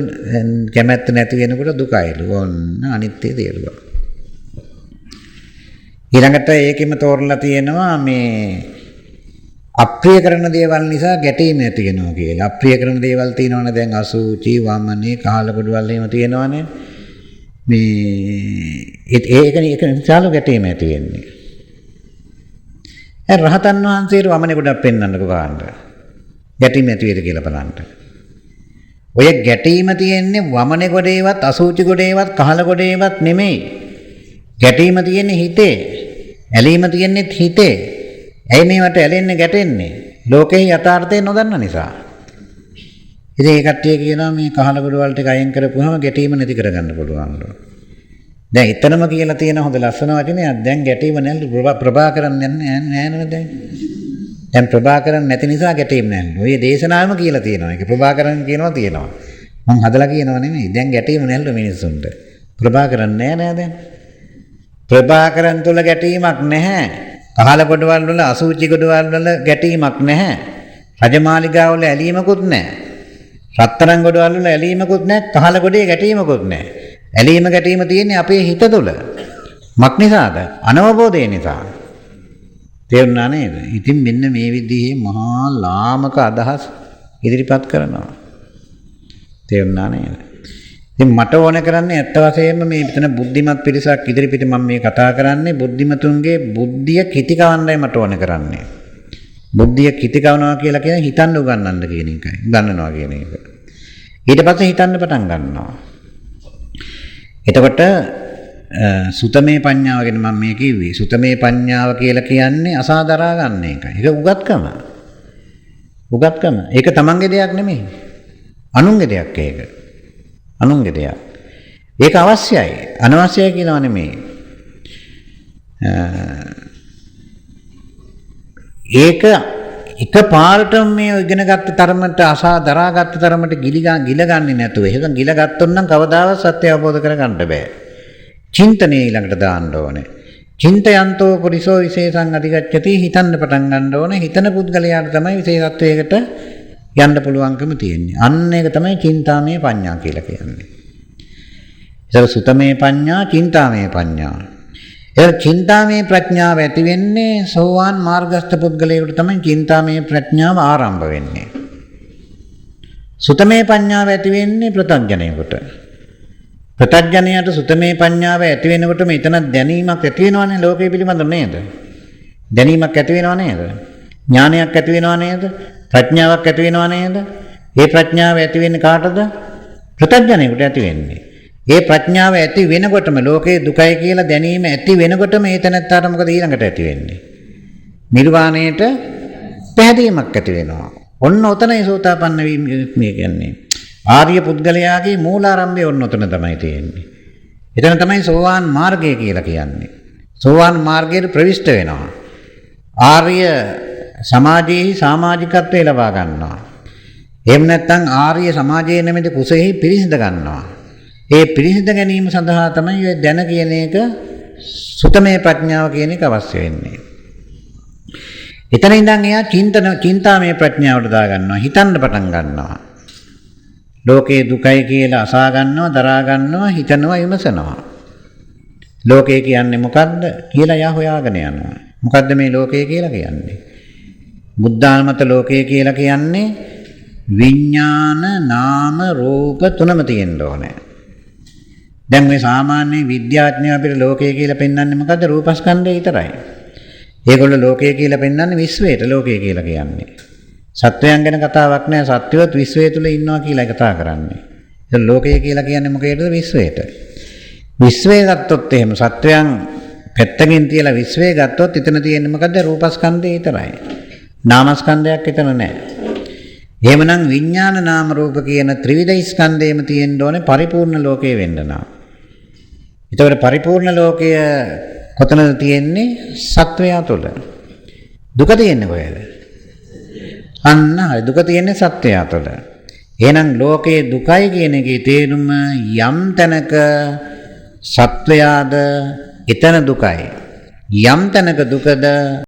කැමැත්ත නැති වෙනකොට දුකයිලු. ඔන්න අනිත්‍ය තේරුවා. ඊළඟට ඒකෙම තෝරලා තියෙනවා මේ අප්‍රිය කරන දේවල් නිසා ගැටීම ඇති වෙනවා කියලා. අප්‍රිය කරන දේවල් තියෙනවනේ දැන් අසුචි, වමනේ, කහලකොඩවල් එහෙම තියෙනවනේ. මේ ඒක නිසාලු ගැටීම ඇති වෙන්නේ. රහතන් වහන්සේට වමනේ ගොඩක් පෙන්වන්නකෝ බලන්න. ගැටීම ඇති වේද කියලා බලන්න. ඔය ගැටීම තියෙන්නේ වමනේ ගොඩේවත් අසුචි ගොඩේවත් කහල ගොඩේවත් නෙමෙයි. ගැටීම තියෙන්නේ හිතේ. ඇලීම තියෙන්නේ හිතේ. ඇයි මේවට ඇලෙන්නේ ගැටෙන්නේ? ලෝකේ යථාර්ථය නොදන්න නිසා. ඉතින් ඒ කට්ටිය කියනවා මේ කහල ගොඩවල් ටික අයින් කරපුවාම ගැටීම නැති කරගන්න පුළුවන්. දැන් එතනම කියලා තියෙන හොඳ ලස්සන වචනයක්. දැන් ගැටීම නැල්ලු ප්‍රභාකරන් නෑ නේද දැන්? දැන් ප්‍රභාකරන් නැති නිසා ගැටීම නැල්ලු. ඔය දේශනාවම කියලා තියෙනවා. ඒක ප්‍රභාකරන් කියනවා තියෙනවා. මං හදලා කියනවා නෙමෙයි. දැන් ගැටීම නැල්ලු මිනිස්සුන්ට. ප්‍රභාකරන් නෑ දැන්. ප්‍රභාකරන් තුල ගැටීමක් නැහැ. කහල ගොඩවල් වල අසුචි ගොඩවල් වල ගැටීමක් නැහැ. රජමාලිගාව වල ඇලීමකුත් නැහැ. රත්තරන් ගොඩවල් වල ඇලීමකුත් නැහැ. කහල ගොඩේ ගැටීමකුත් නැහැ. ඇලීම ගැටීම තියෙන්නේ අපේ හිත තුළ. මක් නිසාද? අනවබෝධය නිසා. තේරුණා නේද? ඉතින් මෙන්න මේ විදිහේ මහා ලාමක අදහස් ඉදිරිපත් කරනවා. තේරුණා නේද? ඉතින් මට ඕන කරන්නේ ඇත්ත වශයෙන්ම මේ විතර බුද්ධිමත් පිරිසක් ඉදිරිපිට මම මේ කතා කරන්නේ බුද්ධිමතුන්ගේ බුද්ධිය කිති කවන්නයි මට ඕන කරන්නේ. බුද්ධිය කිති කවනවා කියලා කියන්නේ හිතන්න උගන්නන්න කියන එකයි. උගන්නනවා කියන එක. ඊට පස්සේ හිතන්න පටන් ගන්නවා. එතකොට සුතමේ පඤ්ඤාව ගැන මම මේ කිව්වේ. සුතමේ පඤ්ඤාව කියලා කියන්නේ අසාදරා ගන්න එකයි. ඒක උගත්කම. උගත්කම. ඒක තමන්ගේ දෙයක් නෙමෙයි. අනුන්ගේ දෙයක් ඒක. අනුන්ගේ දෙයක්. ඒක අවශ්‍යයි. අනවශ්‍යයි කියනවා නෙමෙයි. ඒක එකපාරටම මේ ඉගෙනගත්ත තරමට අසාදරාගත්ත තරමට ගිලගන්නේ නැතුව ඒක ගිලගත්තොත් නම් කවදාවත් සත්‍ය අවබෝධ කරගන්න බෑ. චින්තනය ඊළඟට දාන්න ඕනේ. චින්තයන්තෝ පුරිසෝ විශේෂං අධිගච්ඡති හිතන්න පටන් ගන්න ඕනේ. හිතන පුද්ගලයාට තමයි විශේෂත්වයකට යන්න පුළුවන්කම තියෙන්නේ. අන්න ඒක තමයි චින්තාමේ පඤ්ඤා කියලා කියන්නේ. ඒක සුතමේ පඤ්ඤා, චින්තාමේ පඤ්ඤා. ඒ චින්තාමේ ප්‍රඥාව ඇති වෙන්නේ සෝවාන් මාර්ගස්ත පුද්ගලයෙකුට තමයි චින්තාමේ ප්‍රඥාව ආරම්භ වෙන්නේ. සුතමේ පඤ්ඤාව ඇති වෙන්නේ ප්‍රත්‍යඥයෙකුට. ප්‍රත්‍යඥයාට සුතමේ පඤ්ඤාව ඇති වෙනකොට මෙතන දැනීමක් ඇති වෙනවනේ ලෝකේ පිළිබඳ නේද? දැනීමක් ඇති වෙනව නේද? ඥානයක් ඇති වෙනව නේද? ප්‍රඥාවක් ඇති වෙනව නේද? ඒ ප්‍රඥාව ඇති වෙන්නේ කාටද? ප්‍රත්‍යඥයෙකුට ඇති වෙන්නේ. ඒ ප්‍රඥාව ඇති වෙනකොටම ලෝකේ දුකයි කියලා දැනීම ඇති වෙනකොටම ඒ තැනත්තාට මොකද ඊළඟට ඇති වෙන්නේ? නිර්වාණයට පැහැදීමක් ඇති වෙනවා. ඔන්න ඔතනයි සෝතාපන්න වීම කියන්නේ. ආර්ය පුද්ගලයාගේ මූලාරම්භය ඔන්න ඔතන තමයි තියෙන්නේ. එතන තමයි සෝවාන් මාර්ගය කියලා කියන්නේ. සෝවාන් මාර්ගයට ප්‍රවිෂ්ඨ වෙනවා. ආර්ය සමාජයේ සමාජිකත්වය ලබා ගන්නවා. එහෙම නැත්නම් ආර්ය සමාජයේ නැමැති කුසෙහි පිරිසිඳ ගන්නවා. ඒ පිරිසිඳ ගැනීම සඳහා තමයි ඔය දැන කියන එක සුතමේ ප්‍රඥාව කියන එක අවශ්‍ය වෙන්නේ. එතන ඉඳන් එයා චින්තාමේ ප්‍රඥාවට දා ගන්නවා. හිතන්න පටන් ගන්නවා. ලෝකේ දුකයි කියලා අසා ගන්නවා, දරා ගන්නවා, හිතනවා, විමසනවා. ලෝකය කියන්නේ මොකද්ද කියලා යා හොයාගෙන යනවා. මොකද්ද මේ ලෝකය කියලා කියන්නේ? බුද්ධානුමත ලෝකය කියලා කියන්නේ විඥාන නාම රූප තුනම තියෙන්න ඕනේ. දැන් මේ සාමාන්‍ය විද්‍යාඥයෝ අපිට ලෝකය කියලා පෙන්වන්නේ මොකද්ද? රූපස්කන්ධය විතරයි. ඒගොල්ලෝ ලෝකය කියලා පෙන්වන්නේ විශ්වයට ලෝකය කියලා කියන්නේ. සත්වයන් ගැන කතාවක් නෑ. සත්වයොත් විශ්වය තුල ඉන්නවා කියලා කතා කරන්නේ. ඒක ලෝකය කියලා කියන්නේ මොකේද? විශ්වයට. විශ්වය ගත්තොත් එහෙම සත්වයන් පැත්තකින් තියලා විශ්වය ගත්තොත් එතන තියෙන්නේ මොකද්ද? රූපස්කන්ධය විතරයි. නාමස්කන්ධයක් එතන නෑ. එහෙමනම් විඥාන නාම රූප කියන ත්‍රිවිධ ස්කන්ධයම තියෙන්න ඕනේ පරිපූර්ණ ලෝකයේ වෙන්න නම්. ඒතකොට පරිපූර්ණ ලෝකය කොතනද තියෙන්නේ? සත්වයා තුළ. දුක තියෙන්නේ කොහෙද? අන්න හරි, දුක තියෙන්නේ සත්වයා තුළ. එහෙනම් ලෝකයේ දුකයි කියන එකේ තේරුම යම් තැනක සත්වයාද එතන දුකයි. යම් තැනක දුකද